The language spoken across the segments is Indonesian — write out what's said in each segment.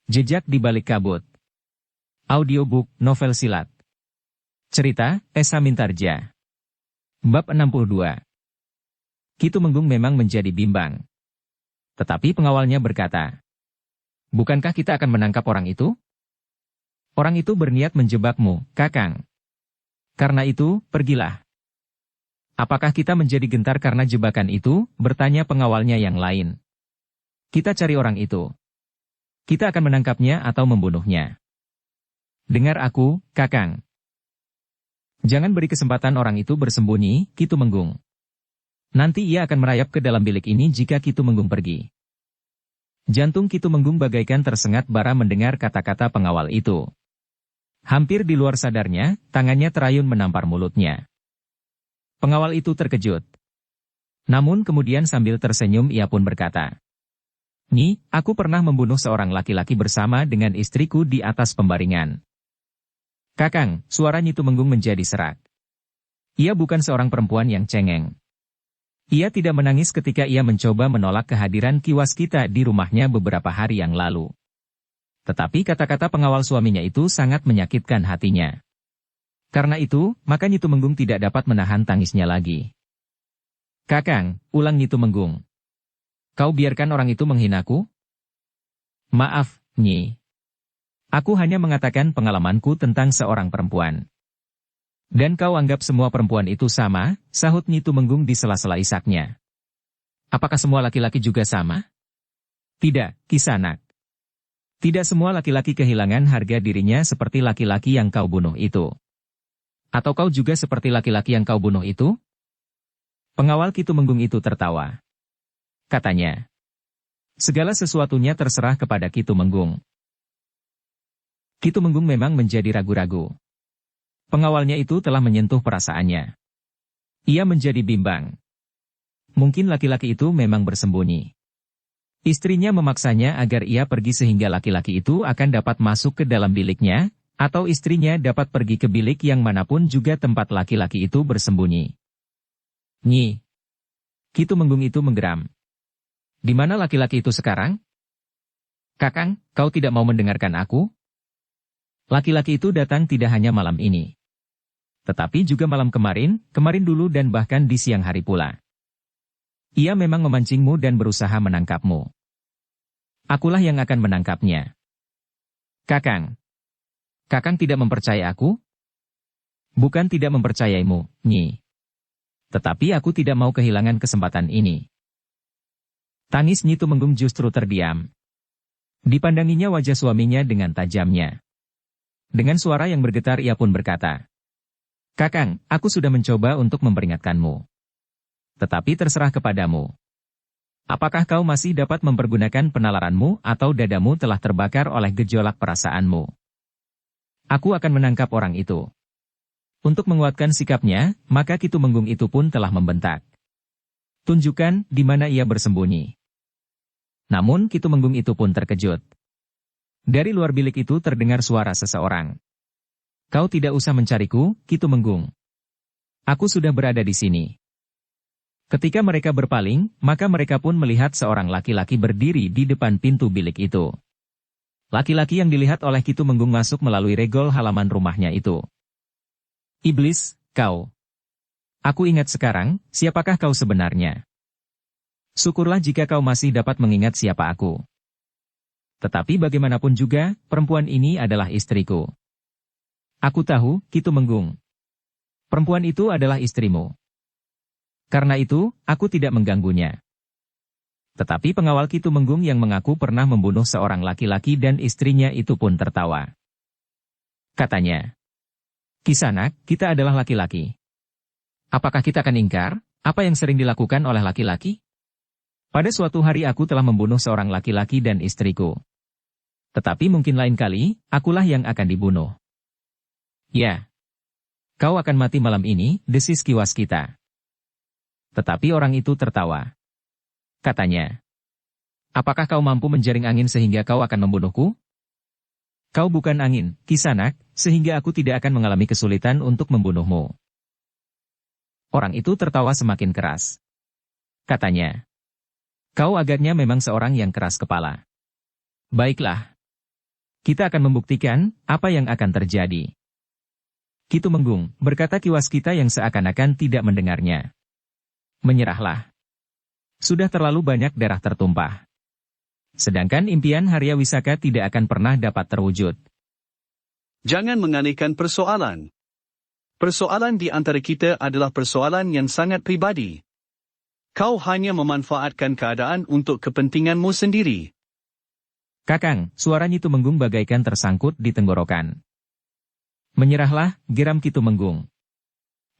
Jejak di Balik Kabut. Audiobook novel silat. Cerita, Esa Mintarja. Bab 62. Ki Tumenggung memang menjadi bimbang. Tetapi pengawalnya berkata, "Bukankah kita akan menangkap orang itu? Orang itu berniat menjebakmu, Kakang. Karena itu, pergilah." "Apakah kita menjadi gentar karena jebakan itu?" bertanya pengawalnya yang lain. "Kita cari orang itu. Kita akan menangkapnya atau membunuhnya." "Dengar aku, Kakang. Jangan beri kesempatan orang itu bersembunyi, Ki Tumenggung. Nanti ia akan merayap ke dalam bilik ini jika Ki Tumenggung pergi." Jantung Ki Tumenggung bagaikan tersengat bara mendengar kata-kata pengawal itu. Hampir di luar sadarnya, tangannya terayun menampar mulutnya. Pengawal itu terkejut. Namun kemudian sambil tersenyum ia pun berkata, "Nyi, aku pernah membunuh seorang laki-laki bersama dengan istriku di atas pembaringan." "Kakang," suara Nyi Tumenggung menjadi serak. Ia bukan seorang perempuan yang cengeng. Ia tidak menangis ketika ia mencoba menolak kehadiran Ki Waskita di rumahnya beberapa hari yang lalu. Tetapi kata-kata pengawal suaminya itu sangat menyakitkan hatinya. Karena itu, maka Nyi Tumenggung tidak dapat menahan tangisnya lagi. "Kakang," ulang Nyi Tumenggung. "Kau biarkan orang itu menghinaku?" "Maaf, Nyi. Aku hanya mengatakan pengalamanku tentang seorang perempuan." "Dan kau anggap semua perempuan itu sama?" sahut Nyi Tumenggung di sela-sela isaknya. "Apakah semua laki-laki juga sama?" "Tidak, Kisanak. Tidak semua laki-laki kehilangan harga dirinya seperti laki-laki yang kau bunuh itu." "Atau kau juga seperti laki-laki yang kau bunuh itu?" Pengawal Ki Tumenggung itu tertawa. Katanya, "Segala sesuatunya terserah kepada Ki Tumenggung." Ki Tumenggung memang menjadi ragu-ragu. Pengawalnya itu telah menyentuh perasaannya. Ia menjadi bimbang. Mungkin laki-laki itu memang bersembunyi. Istrinya memaksanya agar ia pergi sehingga laki-laki itu akan dapat masuk ke dalam biliknya, atau istrinya dapat pergi ke bilik yang manapun juga tempat laki-laki itu bersembunyi. "Nyi." Ki Tumenggung itu menggeram. "Di mana laki-laki itu sekarang?" "Kakang, kau tidak mau mendengarkan aku? Laki-laki itu datang tidak hanya malam ini, tetapi juga malam kemarin, kemarin dulu dan bahkan di siang hari pula. Ia memang memancingmu dan berusaha menangkapmu. Akulah yang akan menangkapnya." "Kakang, Kakang tidak mempercayai aku?" "Bukan tidak mempercayaimu, Nyi. Tetapi aku tidak mau kehilangan kesempatan ini." Tangis Nyi Tumenggung justru terdiam. Dipandanginya wajah suaminya dengan tajamnya. Dengan suara yang bergetar ia pun berkata, "Kakang, aku sudah mencoba untuk memperingatkanmu. Tetapi terserah kepadamu. Apakah kau masih dapat mempergunakan penalaranmu atau dadamu telah terbakar oleh gejolak perasaanmu? Aku akan menangkap orang itu." Untuk menguatkan sikapnya, maka Ki Tumenggung itu pun telah membentak, "Tunjukkan di mana ia bersembunyi." Namun Ki Tumenggung itu pun terkejut. Dari luar bilik itu terdengar suara seseorang. "Kau tidak usah mencariku, Ki Tumenggung. Aku sudah berada di sini." Ketika mereka berpaling, maka mereka pun melihat seorang laki-laki berdiri di depan pintu bilik itu. Laki-laki yang dilihat oleh Ki Tumenggung masuk melalui regol halaman rumahnya itu. "Iblis, kau. Aku ingat sekarang, siapakah kau sebenarnya? Syukurlah jika kau masih dapat mengingat siapa aku. Tetapi bagaimanapun juga, perempuan ini adalah istriku." "Aku tahu, Ki Tumenggung. Perempuan itu adalah istrimu. Karena itu, aku tidak mengganggunya." Tetapi pengawal Ki Tumenggung yang mengaku pernah membunuh seorang laki-laki dan istrinya itu pun tertawa. Katanya, "Kisanak, kita adalah laki-laki. Apakah kita akan ingkar apa yang sering dilakukan oleh laki-laki? Pada suatu hari aku telah membunuh seorang laki-laki dan istriku. Tetapi mungkin lain kali, akulah yang akan dibunuh." "Ya. Kau akan mati malam ini," desis Ki Waskita. Tetapi orang itu tertawa. Katanya, "Apakah kau mampu menjaring angin sehingga kau akan membunuhku? Kau bukan angin, Kisanak, sehingga aku tidak akan mengalami kesulitan untuk membunuhmu." Orang itu tertawa semakin keras. Katanya, "Kau agaknya memang seorang yang keras kepala. Baiklah. Kita akan membuktikan apa yang akan terjadi. Ki Tumenggung, berkata Ki Waskita yang seakan-akan tidak mendengarnya. Menyerahlah. Sudah terlalu banyak darah tertumpah. Sedangkan impian Harya Wisaka tidak akan pernah dapat terwujud. Jangan menganehkan persoalan. Persoalan di antara kita adalah persoalan yang sangat pribadi. Kau hanya memanfaatkan keadaan untuk kepentinganmu sendiri. Kakang, suara Nyi Tumenggung bagaikan tersangkut di tenggorokan. Menyerahlah, geram Ki Tumenggung.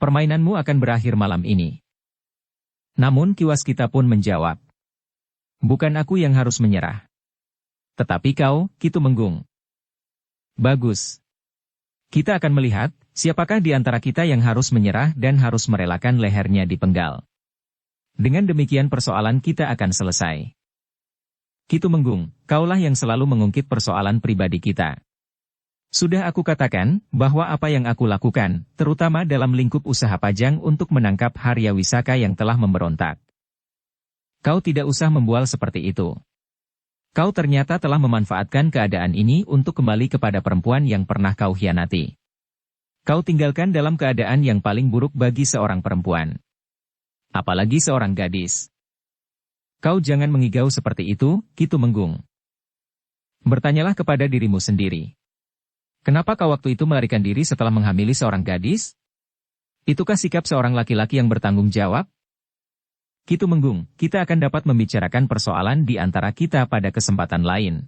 Permainanmu akan berakhir malam ini. Namun Ki Waskita pun menjawab. Bukan aku yang harus menyerah. Tetapi kau, Ki Tumenggung. Bagus. Kita akan melihat, siapakah di antara kita yang harus menyerah dan harus merelakan lehernya dipenggal. Dengan demikian persoalan kita akan selesai. Ki Tumenggung, kaulah yang selalu mengungkit persoalan pribadi kita. Sudah aku katakan, bahwa apa yang aku lakukan, terutama dalam lingkup usaha Pajang untuk menangkap Harya Wisaka yang telah memberontak. Kau tidak usah membual seperti itu. Kau ternyata telah memanfaatkan keadaan ini untuk kembali kepada perempuan yang pernah kau hianati. Kau tinggalkan dalam keadaan yang paling buruk bagi seorang perempuan. Apalagi seorang gadis. Kau jangan mengigau seperti itu, Ki Tumenggung. Bertanyalah kepada dirimu sendiri. Kenapa kau waktu itu melarikan diri setelah menghamili seorang gadis? Itukah sikap seorang laki-laki yang bertanggung jawab? Ki Tumenggung, kita akan dapat membicarakan persoalan di antara kita pada kesempatan lain.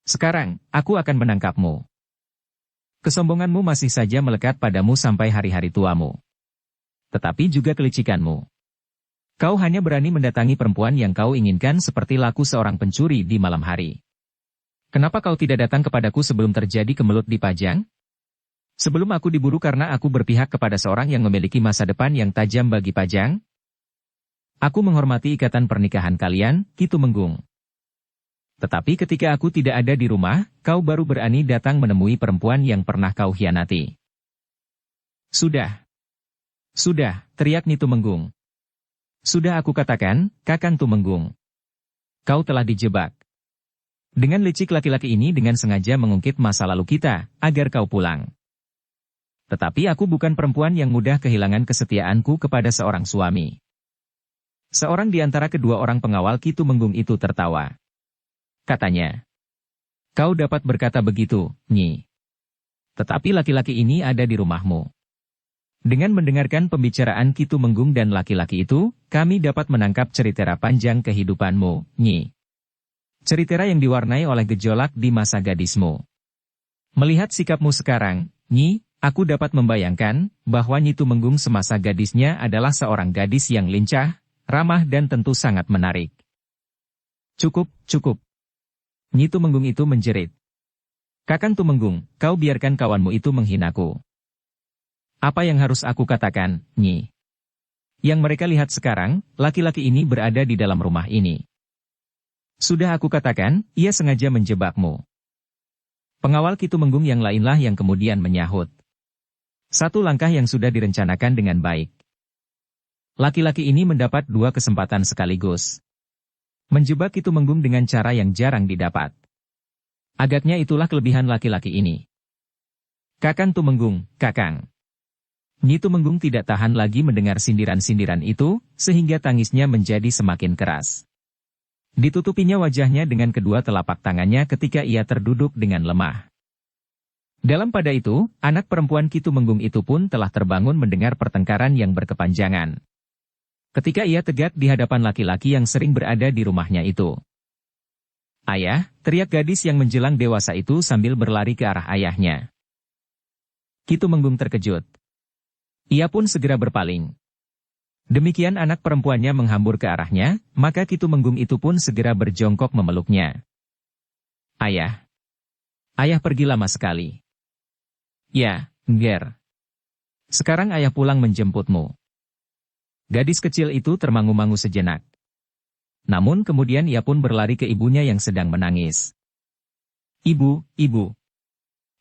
Sekarang, aku akan menangkapmu. Kesombonganmu masih saja melekat padamu sampai hari-hari tuamu. Tetapi juga kelicikanmu. Kau hanya berani mendatangi perempuan yang kau inginkan seperti laku seorang pencuri di malam hari. Kenapa kau tidak datang kepadaku sebelum terjadi kemelut di Pajang? Sebelum aku diburu karena aku berpihak kepada seorang yang memiliki masa depan yang tajam bagi Pajang? Aku menghormati ikatan pernikahan kalian, Ki Tumenggung. Tetapi ketika aku tidak ada di rumah, kau baru berani datang menemui perempuan yang pernah kau hianati. Sudah. Sudah, teriak Nyi Tumenggung. Sudah aku katakan, Kakang Tumenggung. Kau telah dijebak. Dengan licik laki-laki ini dengan sengaja mengungkit masa lalu kita, agar kau pulang. Tetapi aku bukan perempuan yang mudah kehilangan kesetiaanku kepada seorang suami. Seorang di antara kedua orang pengawal Ki Tumenggung itu tertawa. Katanya, kau dapat berkata begitu, Nyi. Tetapi laki-laki ini ada di rumahmu. Dengan mendengarkan pembicaraan Ki Tumenggung dan laki-laki itu, kami dapat menangkap cerita panjang kehidupanmu, Nyi. Cerita yang diwarnai oleh gejolak di masa gadismu. Melihat sikapmu sekarang, Nyi, aku dapat membayangkan bahwa Nyi Tumenggung semasa gadisnya adalah seorang gadis yang lincah, ramah dan tentu sangat menarik. Cukup, cukup. Nyi Tumenggung itu menjerit. Kakang Tumenggung, kau biarkan kawanmu itu menghinaku. Apa yang harus aku katakan, Nyi? Yang mereka lihat sekarang, laki-laki ini berada di dalam rumah ini. Sudah aku katakan, ia sengaja menjebakmu. Pengawal Ki Tumenggung yang lainlah yang kemudian menyahut. Satu langkah yang sudah direncanakan dengan baik. Laki-laki ini mendapat dua kesempatan sekaligus. Menjebak Ki Tumenggung dengan cara yang jarang didapat. Agaknya itulah kelebihan laki-laki ini. Kakang Tumenggung, Kakang. Nyi Tumenggung tidak tahan lagi mendengar sindiran-sindiran itu, sehingga tangisnya menjadi semakin keras. Ditutupinya wajahnya dengan kedua telapak tangannya ketika ia terduduk dengan lemah. Dalam pada itu, anak perempuan Ki Tumenggung itu pun telah terbangun mendengar pertengkaran yang berkepanjangan. Ketika ia tegak di hadapan laki-laki yang sering berada di rumahnya itu. Ayah, teriak gadis yang menjelang dewasa itu sambil berlari ke arah ayahnya. Ki Tumenggung terkejut. Ia pun segera berpaling. Demikian anak perempuannya menghambur ke arahnya, maka Ki Tumenggung itu pun segera berjongkok memeluknya. Ayah. Ayah pergi lama sekali. Ya, Nger. Sekarang ayah pulang menjemputmu. Gadis kecil itu termangu-mangu sejenak. Namun kemudian ia pun berlari ke ibunya yang sedang menangis. Ibu, ibu.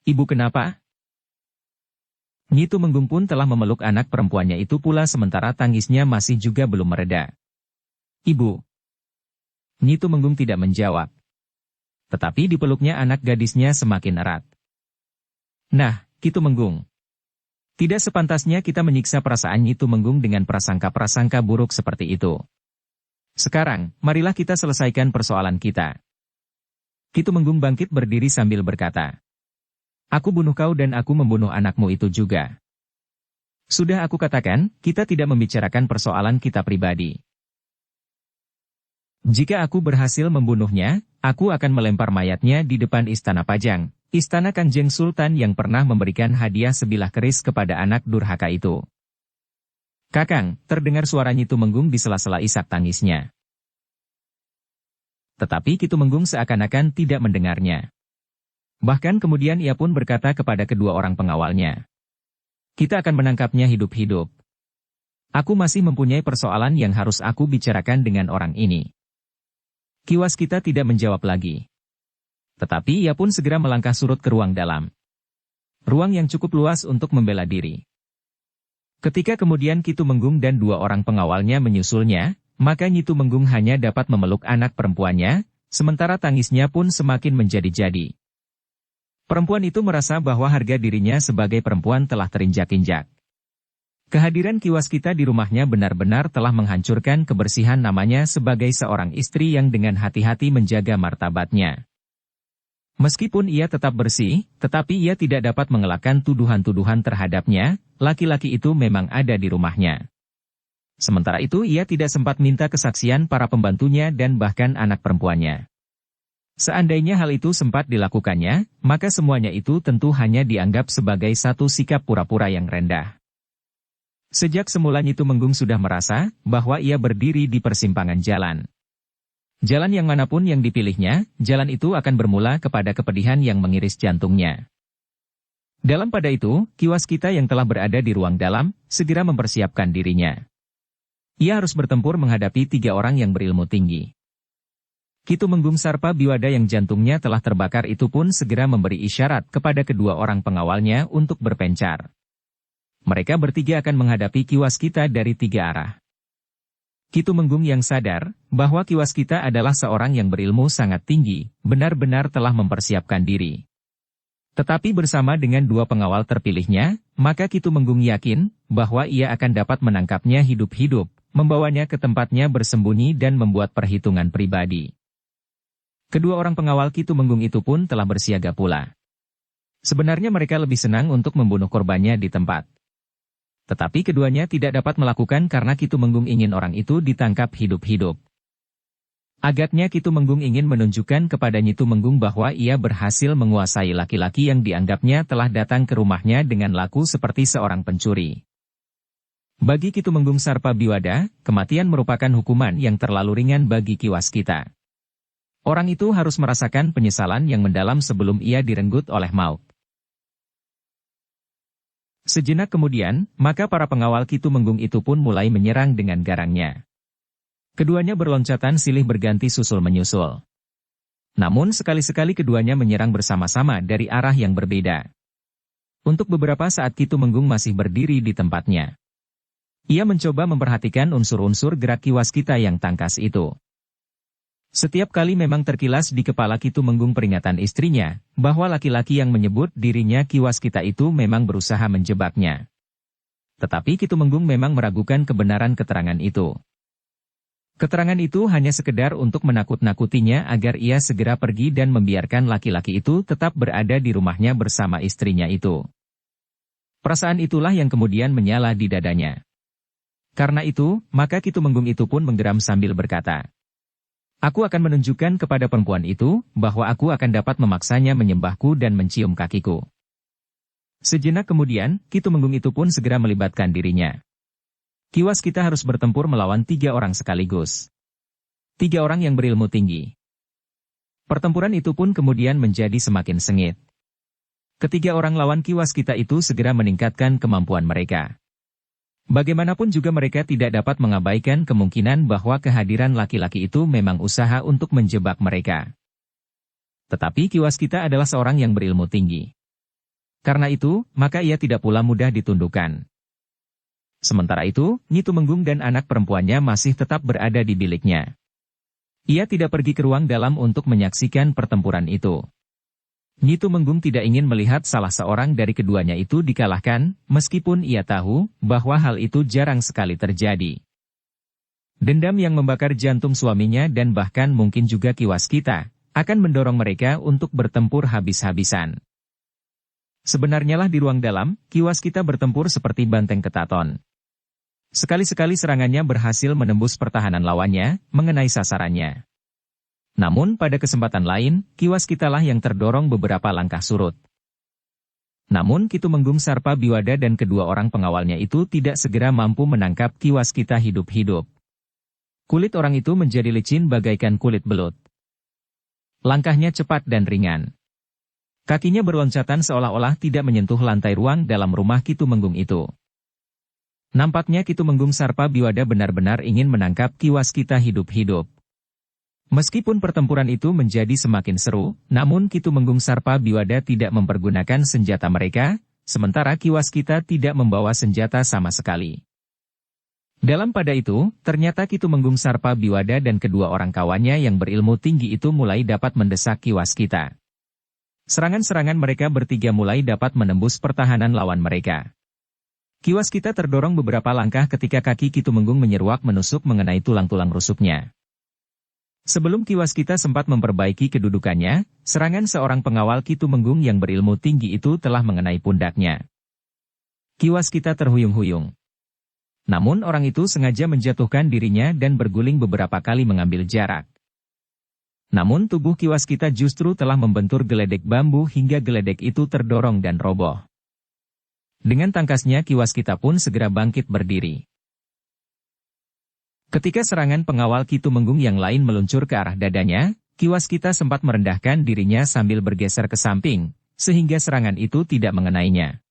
Ibu kenapa? Nyi Tumenggung pun telah memeluk anak perempuannya itu pula sementara tangisnya masih juga belum mereda. Ibu. Nyi Tumenggung tidak menjawab. Tetapi dipeluknya anak gadisnya semakin erat. Nah, Ki Tumenggung. Tidak sepantasnya kita menyiksa perasaan Nyi Tumenggung dengan prasangka-prasangka buruk seperti itu. Sekarang, marilah kita selesaikan persoalan kita. Ki Tumenggung bangkit berdiri sambil berkata, "Aku bunuh kau dan aku membunuh anakmu itu juga. Sudah aku katakan, kita tidak membicarakan persoalan kita pribadi. Jika aku berhasil membunuhnya, aku akan melempar mayatnya di depan Istana Pajang, Istana Kanjeng Sultan yang pernah memberikan hadiah sebilah keris kepada anak durhaka itu." "Kakang," terdengar suara Nyi Tumenggung di sela-sela isak tangisnya. Tetapi Ki Tumenggung seakan-akan tidak mendengarnya. Bahkan kemudian ia pun berkata kepada kedua orang pengawalnya, "Kita akan menangkapnya hidup-hidup. Aku masih mempunyai persoalan yang harus aku bicarakan dengan orang ini." Ki Waskita tidak menjawab lagi. Tetapi ia pun segera melangkah surut ke ruang dalam. Ruang yang cukup luas untuk membela diri. Ketika kemudian Ki Tumenggung dan dua orang pengawalnya menyusulnya, maka Nyi Tumenggung hanya dapat memeluk anak perempuannya, sementara tangisnya pun semakin menjadi-jadi. Perempuan itu merasa bahwa harga dirinya sebagai perempuan telah terinjak-injak. Kehadiran Ki Waskita di rumahnya benar-benar telah menghancurkan kebersihan namanya sebagai seorang istri yang dengan hati-hati menjaga martabatnya. Meskipun ia tetap bersih, tetapi ia tidak dapat mengelakkan tuduhan-tuduhan terhadapnya, laki-laki itu memang ada di rumahnya. Sementara itu ia tidak sempat minta kesaksian para pembantunya dan bahkan anak perempuannya. Seandainya hal itu sempat dilakukannya, maka semuanya itu tentu hanya dianggap sebagai satu sikap pura-pura yang rendah. Sejak semula Nyi Tumenggung sudah merasa bahwa ia berdiri di persimpangan jalan. Jalan yang manapun yang dipilihnya, jalan itu akan bermula kepada kepedihan yang mengiris jantungnya. Dalam pada itu, Ki Waskita yang telah berada di ruang dalam, segera mempersiapkan dirinya. Ia harus bertempur menghadapi tiga orang yang berilmu tinggi. Ki Tumenggung Sarpa Biwada yang jantungnya telah terbakar itu pun segera memberi isyarat kepada kedua orang pengawalnya untuk berpencar. Mereka bertiga akan menghadapi Ki Waskita dari tiga arah. Ki Tumenggung yang sadar bahwa Ki Waskita adalah seorang yang berilmu sangat tinggi, benar-benar telah mempersiapkan diri. Tetapi bersama dengan dua pengawal terpilihnya, maka Ki Tumenggung yakin bahwa ia akan dapat menangkapnya hidup-hidup, membawanya ke tempatnya bersembunyi dan membuat perhitungan pribadi. Kedua orang pengawal Ki Tumenggung itu pun telah bersiaga pula. Sebenarnya mereka lebih senang untuk membunuh korbannya di tempat. Tetapi keduanya tidak dapat melakukan karena Ki Tumenggung ingin orang itu ditangkap hidup-hidup. Agaknya Ki Tumenggung ingin menunjukkan kepada Nyi Tumenggung bahwa ia berhasil menguasai laki-laki yang dianggapnya telah datang ke rumahnya dengan laku seperti seorang pencuri. Bagi Ki Tumenggung Sarpa Biwada, kematian merupakan hukuman yang terlalu ringan bagi Ki Waskita. Orang itu harus merasakan penyesalan yang mendalam sebelum ia direnggut oleh maut. Sejenak kemudian, maka para pengawal Ki Tumenggung itu pun mulai menyerang dengan garangnya. Keduanya berloncatan silih berganti susul-menyusul. Namun sekali-sekali keduanya menyerang bersama-sama dari arah yang berbeda. Untuk beberapa saat Ki Tumenggung masih berdiri di tempatnya. Ia mencoba memperhatikan unsur-unsur gerak Ki Waskita yang tangkas itu. Setiap kali memang terkilas di kepala Ki Tumenggung peringatan istrinya, bahwa laki-laki yang menyebut dirinya Ki Waskita itu memang berusaha menjebaknya. Tetapi Ki Tumenggung memang meragukan kebenaran keterangan itu. Keterangan itu hanya sekedar untuk menakut-nakutinya agar ia segera pergi dan membiarkan laki-laki itu tetap berada di rumahnya bersama istrinya itu. Perasaan itulah yang kemudian menyala di dadanya. Karena itu, maka Ki Tumenggung itu pun menggeram sambil berkata, "Aku akan menunjukkan kepada perempuan itu, bahwa aku akan dapat memaksanya menyembahku dan mencium kakiku." Sejenak kemudian, Ki Tumenggung itu pun segera melibatkan dirinya. Ki Waskita harus bertempur melawan tiga orang sekaligus. Tiga orang yang berilmu tinggi. Pertempuran itu pun kemudian menjadi semakin sengit. Ketiga orang lawan Ki Waskita itu segera meningkatkan kemampuan mereka. Bagaimanapun juga mereka tidak dapat mengabaikan kemungkinan bahwa kehadiran laki-laki itu memang usaha untuk menjebak mereka. Tetapi Ki Waskita adalah seorang yang berilmu tinggi. Karena itu, maka ia tidak pula mudah ditundukkan. Sementara itu, Nyi Tumenggung dan anak perempuannya masih tetap berada di biliknya. Ia tidak pergi ke ruang dalam untuk menyaksikan pertempuran itu. Nyi Tumenggung tidak ingin melihat salah seorang dari keduanya itu dikalahkan, meskipun ia tahu bahwa hal itu jarang sekali terjadi. Dendam yang membakar jantung suaminya dan bahkan mungkin juga Ki Waskita, akan mendorong mereka untuk bertempur habis-habisan. Sebenarnya lah di ruang dalam, Ki Waskita bertempur seperti banteng ketaton. Sekali-sekali serangannya berhasil menembus pertahanan lawannya, mengenai sasarannya. Namun pada kesempatan lain, Ki Waskita lah yang terdorong beberapa langkah surut. Namun Ki Tumenggung Sarpa Biwada dan kedua orang pengawalnya itu tidak segera mampu menangkap Ki Waskita hidup-hidup. Kulit orang itu menjadi licin bagaikan kulit belut. Langkahnya cepat dan ringan. Kakinya berloncatan seolah-olah tidak menyentuh lantai ruang dalam rumah Ki Tumenggung itu. Nampaknya Ki Tumenggung Sarpa Biwada benar-benar ingin menangkap Ki Waskita hidup-hidup. Meskipun pertempuran itu menjadi semakin seru, namun Ki Tumenggung Sarpa Biwada tidak mempergunakan senjata mereka, sementara Ki Waskita tidak membawa senjata sama sekali. Dalam pada itu, ternyata Ki Tumenggung Sarpa Biwada dan kedua orang kawannya yang berilmu tinggi itu mulai dapat mendesak Ki Waskita. Serangan-serangan mereka bertiga mulai dapat menembus pertahanan lawan mereka. Ki Waskita terdorong beberapa langkah ketika kaki Ki Tumenggung menyeruak menusuk mengenai tulang-tulang rusuknya. Sebelum Ki Waskita sempat memperbaiki kedudukannya, serangan seorang pengawal Ki Tumenggung yang berilmu tinggi itu telah mengenai pundaknya. Ki Waskita terhuyung-huyung. Namun orang itu sengaja menjatuhkan dirinya dan berguling beberapa kali mengambil jarak. Namun tubuh Ki Waskita justru telah membentur geledek bambu hingga geledek itu terdorong dan roboh. Dengan tangkasnya Ki Waskita pun segera bangkit berdiri. Ketika serangan pengawal Ki Tumenggung yang lain meluncur ke arah dadanya, Ki Waskita sempat merendahkan dirinya sambil bergeser ke samping, sehingga serangan itu tidak mengenainya.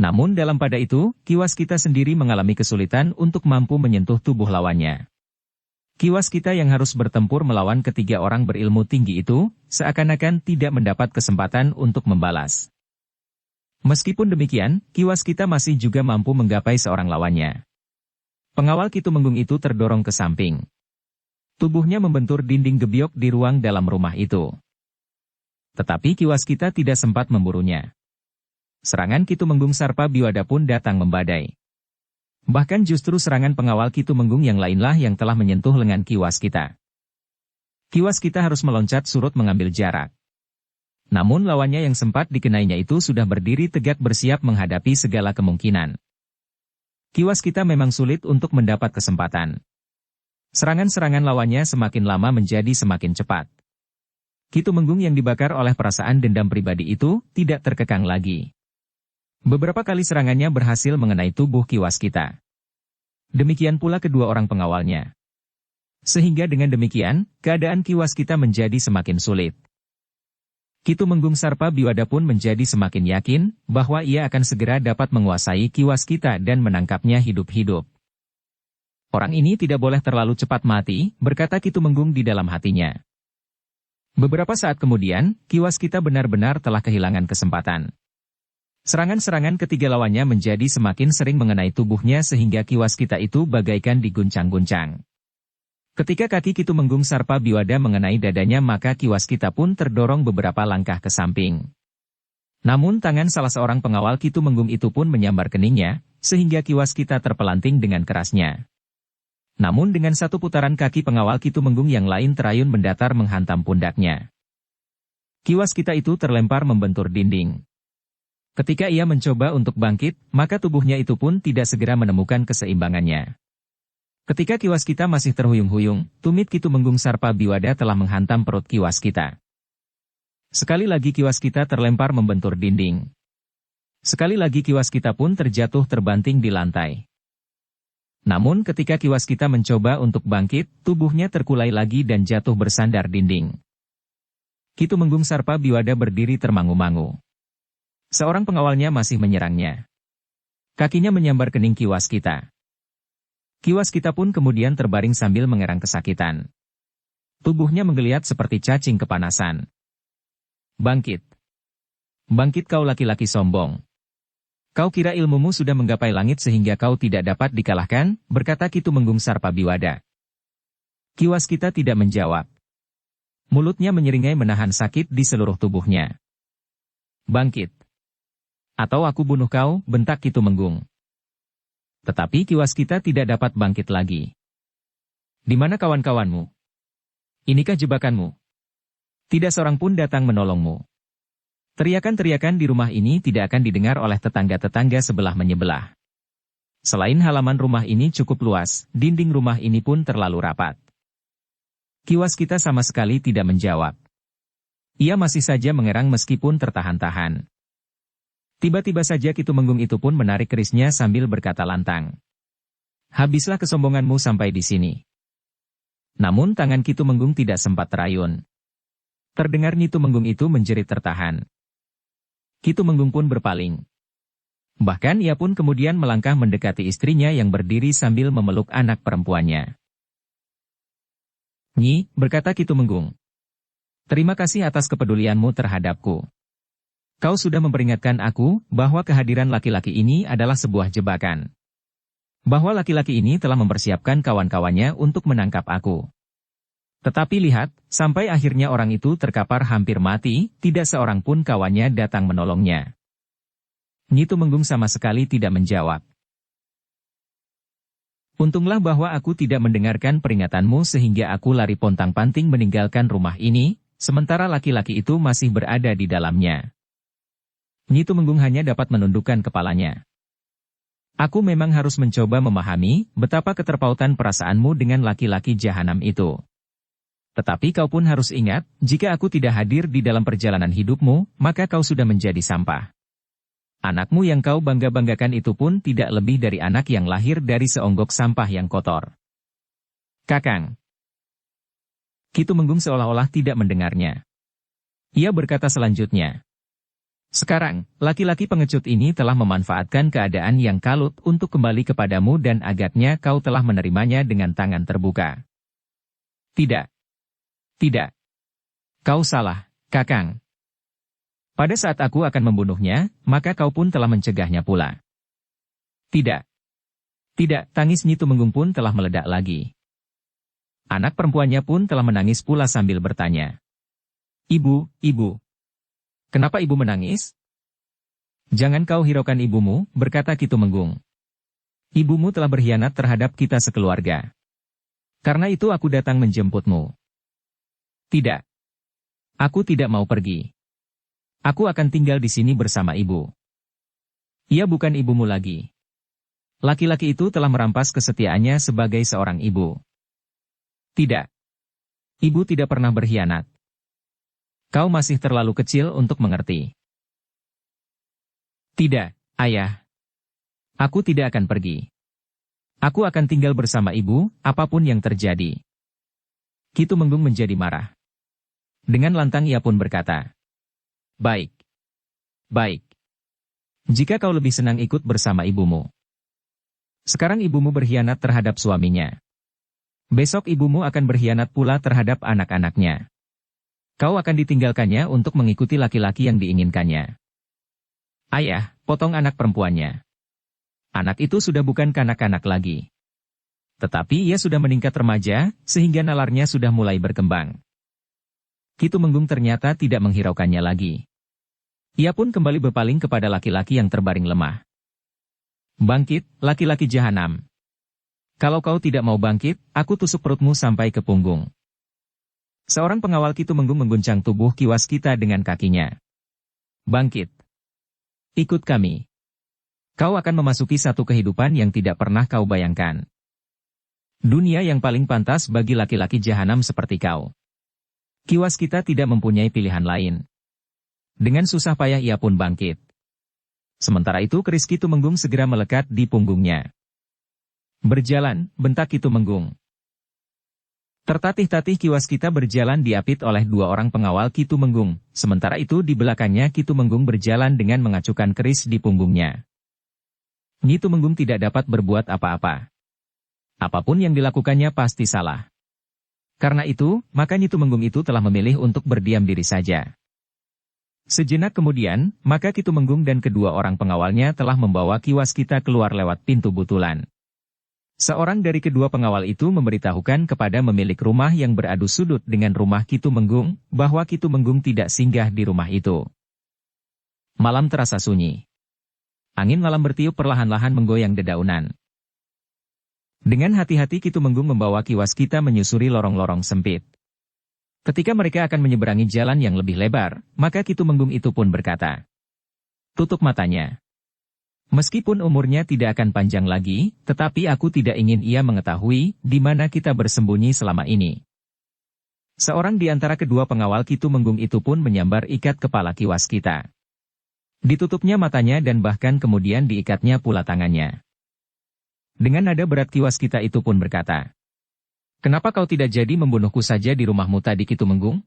Namun dalam pada itu, Ki Waskita sendiri mengalami kesulitan untuk mampu menyentuh tubuh lawannya. Ki Waskita yang harus bertempur melawan ketiga orang berilmu tinggi itu, seakan-akan tidak mendapat kesempatan untuk membalas. Meskipun demikian, Ki Waskita masih juga mampu menggapai seorang lawannya. Pengawal Ki Tumenggung itu terdorong ke samping. Tubuhnya membentur dinding gebyok di ruang dalam rumah itu. Tetapi Ki Waskita tidak sempat memburunya. Serangan Ki Tumenggung Sarpa Biwada pun datang membadai. Bahkan justru serangan pengawal Ki Tumenggung yang lainlah yang telah menyentuh lengan Ki Waskita. Ki Waskita harus meloncat surut mengambil jarak. Namun lawannya yang sempat dikenainya itu sudah berdiri tegak bersiap menghadapi segala kemungkinan. Ki Waskita memang sulit untuk mendapat kesempatan. Serangan-serangan lawannya semakin lama menjadi semakin cepat. Ki Tumenggung yang dibakar oleh perasaan dendam pribadi itu tidak terkekang lagi. Beberapa kali serangannya berhasil mengenai tubuh Ki Waskita. Demikian pula kedua orang pengawalnya. Sehingga dengan demikian, keadaan Ki Waskita menjadi semakin sulit. Ki Tumenggung Sarpa Biwada pun menjadi semakin yakin bahwa ia akan segera dapat menguasai Ki Waskita dan menangkapnya hidup-hidup. Orang ini tidak boleh terlalu cepat mati, berkata Ki Tumenggung di dalam hatinya. Beberapa saat kemudian, Ki Waskita benar-benar telah kehilangan kesempatan. Serangan-serangan ketiga lawannya menjadi semakin sering mengenai tubuhnya sehingga Ki Waskita itu bagaikan diguncang-guncang. Ketika kaki Ki Tumenggung Sarpa Biwada mengenai dadanya maka Ki Waskita pun terdorong beberapa langkah ke samping. Namun tangan salah seorang pengawal Ki Tumenggung itu pun menyambar keningnya, sehingga Ki Waskita terpelanting dengan kerasnya. Namun dengan satu putaran kaki pengawal Ki Tumenggung yang lain terayun mendatar menghantam pundaknya. Ki Waskita itu terlempar membentur dinding. Ketika ia mencoba untuk bangkit, maka tubuhnya itu pun tidak segera menemukan keseimbangannya. Ketika Ki Waskita masih terhuyung-huyung, tumit Ki Tumenggung Sarpa Biwada telah menghantam perut Ki Waskita. Sekali lagi Ki Waskita terlempar membentur dinding. Sekali lagi Ki Waskita pun terjatuh terbanting di lantai. Namun ketika Ki Waskita mencoba untuk bangkit, tubuhnya terkulai lagi dan jatuh bersandar dinding. Ki Tumenggung Sarpa Biwada berdiri termangu-mangu. Seorang pengawalnya masih menyerangnya. Kakinya menyambar kening Ki Waskita. Ki Waskita pun kemudian terbaring sambil mengerang kesakitan. Tubuhnya menggeliat seperti cacing kepanasan. Bangkit. Bangkit kau laki-laki sombong. Kau kira ilmumu sudah menggapai langit sehingga kau tidak dapat dikalahkan, berkata Ki Tumenggung Sarpa Biwada. Kiwas kita tidak menjawab. Mulutnya menyeringai menahan sakit di seluruh tubuhnya. Bangkit. Atau aku bunuh kau, bentak Ki Tumenggung. Tetapi Kiwas kita tidak dapat bangkit lagi. Di mana kawan-kawanmu? Inikah jebakanmu? Tidak seorang pun datang menolongmu. Teriakan-teriakan di rumah ini tidak akan didengar oleh tetangga-tetangga sebelah menyebelah. Selain halaman rumah ini cukup luas, dinding rumah ini pun terlalu rapat. Kiwas kita sama sekali tidak menjawab. Ia masih saja mengerang meskipun tertahan-tahan. Tiba-tiba saja Ki Tumenggung itu pun menarik kerisnya sambil berkata lantang. Habislah kesombonganmu sampai di sini. Namun tangan Ki Tumenggung tidak sempat terayun. Terdengar Nyi Tumenggung itu menjerit tertahan. Ki Tumenggung pun berpaling. Bahkan ia pun kemudian melangkah mendekati istrinya yang berdiri sambil memeluk anak perempuannya. Nyi, berkata Ki Tumenggung. Terima kasih atas kepedulianmu terhadapku. Kau sudah memperingatkan aku bahwa kehadiran laki-laki ini adalah sebuah jebakan. Bahwa laki-laki ini telah mempersiapkan kawan-kawannya untuk menangkap aku. Tetapi lihat, sampai akhirnya orang itu terkapar hampir mati, tidak seorang pun kawannya datang menolongnya. Nyi Tumenggung sama sekali tidak menjawab. Untunglah bahwa aku tidak mendengarkan peringatanmu sehingga aku lari pontang-panting meninggalkan rumah ini, sementara laki-laki itu masih berada di dalamnya. Nyi Tumenggung hanya dapat menundukkan kepalanya. Aku memang harus mencoba memahami betapa keterpautan perasaanmu dengan laki-laki jahanam itu. Tetapi kau pun harus ingat, jika aku tidak hadir di dalam perjalanan hidupmu, maka kau sudah menjadi sampah. Anakmu yang kau bangga-banggakan itu pun tidak lebih dari anak yang lahir dari seonggok sampah yang kotor. Kakang. Ki Tumenggung seolah-olah tidak mendengarnya. Ia berkata selanjutnya. Sekarang, laki-laki pengecut ini telah memanfaatkan keadaan yang kalut untuk kembali kepadamu dan agaknya kau telah menerimanya dengan tangan terbuka. Tidak. Tidak. Kau salah, Kakang. Pada saat aku akan membunuhnya, maka kau pun telah mencegahnya pula. Tidak. Tidak, tangis Nyi Tumenggung pun telah meledak lagi. Anak perempuannya pun telah menangis pula sambil bertanya. Ibu, ibu. Kenapa ibu menangis? Jangan kau hiraukan ibumu, berkata Ki Tumenggung. Ibumu telah berkhianat terhadap kita sekeluarga. Karena itu aku datang menjemputmu. Tidak. Aku tidak mau pergi. Aku akan tinggal di sini bersama ibu. Ia bukan ibumu lagi. Laki-laki itu telah merampas kesetiaannya sebagai seorang ibu. Tidak. Ibu tidak pernah berkhianat. Kau masih terlalu kecil untuk mengerti. Tidak, ayah. Aku tidak akan pergi. Aku akan tinggal bersama ibu, apapun yang terjadi. Ki Tumenggung menjadi marah. Dengan lantang ia pun berkata. Baik. Baik. Jika kau lebih senang ikut bersama ibumu. Sekarang ibumu berkhianat terhadap suaminya. Besok ibumu akan berkhianat pula terhadap anak-anaknya. Kau akan ditinggalkannya untuk mengikuti laki-laki yang diinginkannya. Ayah, potong anak perempuannya. Anak itu sudah bukan kanak-kanak lagi. Tetapi ia sudah meningkat remaja, sehingga nalarnya sudah mulai berkembang. Ki Tumenggung ternyata tidak menghiraukannya lagi. Ia pun kembali berpaling kepada laki-laki yang terbaring lemah. Bangkit, laki-laki jahanam. Kalau kau tidak mau bangkit, aku tusuk perutmu sampai ke punggung. Seorang pengawal Ki Tumenggung mengguncang tubuh Kiwas kita dengan kakinya. Bangkit. Ikut kami. Kau akan memasuki satu kehidupan yang tidak pernah kau bayangkan. Dunia yang paling pantas bagi laki-laki jahanam seperti kau. Kiwas kita tidak mempunyai pilihan lain. Dengan susah payah ia pun bangkit. Sementara itu keris Ki Tumenggung segera melekat di punggungnya. Berjalan, bentak Ki Tumenggung. Tertatih-tatih Kiwas kita berjalan diapit oleh dua orang pengawal Ki Tumenggung, sementara itu di belakangnya Ki Tumenggung berjalan dengan mengacukan keris di punggungnya. Nyi Tumenggung tidak dapat berbuat apa-apa. Apapun yang dilakukannya pasti salah. Karena itu, maka Nyi Tumenggung itu telah memilih untuk berdiam diri saja. Sejenak kemudian, maka Ki Tumenggung dan kedua orang pengawalnya telah membawa Kiwas kita keluar lewat pintu butulan. Seorang dari kedua pengawal itu memberitahukan kepada pemilik rumah yang beradu sudut dengan rumah Ki Tumenggung, bahwa Ki Tumenggung tidak singgah di rumah itu. Malam terasa sunyi. Angin malam bertiup perlahan-lahan menggoyang dedaunan. Dengan hati-hati Ki Tumenggung membawa Ki Waskita menyusuri lorong-lorong sempit. Ketika mereka akan menyeberangi jalan yang lebih lebar, maka Ki Tumenggung itu pun berkata, "Tutup matanya. Meskipun umurnya tidak akan panjang lagi, tetapi aku tidak ingin ia mengetahui di mana kita bersembunyi selama ini." Seorang di antara kedua pengawal Ki Tumenggung itu pun menyambar ikat kepala Ki Waskita. Ditutupnya matanya dan bahkan kemudian diikatnya pula tangannya. Dengan nada berat Ki Waskita itu pun berkata, "Kenapa kau tidak jadi membunuhku saja di rumahmu tadi, Ki Tumenggung?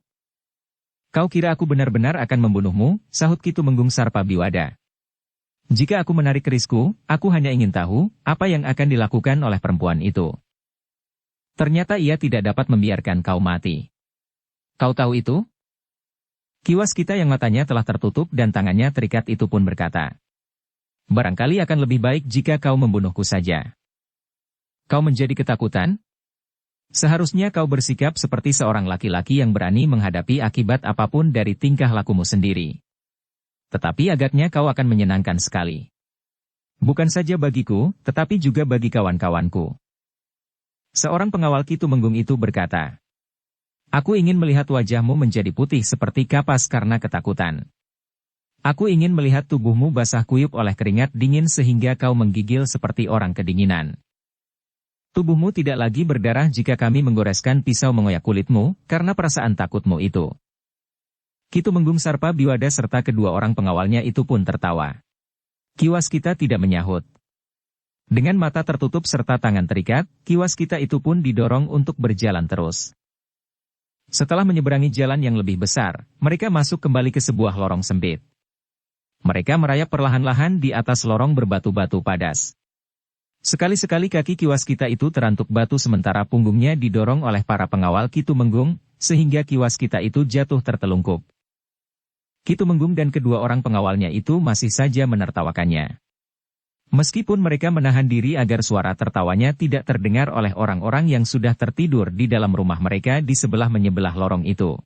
Kau kira aku benar-benar akan membunuhmu?" sahut Ki Tumenggung Sarpabiwada. "Jika aku menarik kerisku, aku hanya ingin tahu apa yang akan dilakukan oleh perempuan itu. Ternyata ia tidak dapat membiarkan kau mati. Kau tahu itu?" Ki Waskita yang matanya telah tertutup dan tangannya terikat itu pun berkata, "Barangkali akan lebih baik jika kau membunuhku saja. Kau menjadi ketakutan? Seharusnya kau bersikap seperti seorang laki-laki yang berani menghadapi akibat apapun dari tingkah lakumu sendiri. Tetapi agaknya kau akan menyenangkan sekali. Bukan saja bagiku, tetapi juga bagi kawan-kawanku." Seorang pengawal Ki Tumenggung itu berkata, "Aku ingin melihat wajahmu menjadi putih seperti kapas karena ketakutan. Aku ingin melihat tubuhmu basah kuyup oleh keringat dingin sehingga kau menggigil seperti orang kedinginan. Tubuhmu tidak lagi berdarah jika kami menggoreskan pisau mengoyak kulitmu, karena perasaan takutmu itu." Ki Tumenggung Sarpabiwada serta kedua orang pengawalnya itu pun tertawa. Ki Waskita tidak menyahut. Dengan mata tertutup serta tangan terikat, Ki Waskita itu pun didorong untuk berjalan terus. Setelah menyeberangi jalan yang lebih besar, mereka masuk kembali ke sebuah lorong sempit. Mereka merayap perlahan-lahan di atas lorong berbatu-batu padas. Sekali-sekali kaki Ki Waskita itu terantuk batu sementara punggungnya didorong oleh para pengawal Ki Tumenggung, sehingga Ki Waskita itu jatuh tertelungkup. Ki Tumenggung dan kedua orang pengawalnya itu masih saja menertawakannya. Meskipun mereka menahan diri agar suara tertawanya tidak terdengar oleh orang-orang yang sudah tertidur di dalam rumah mereka di sebelah-menyebelah lorong itu.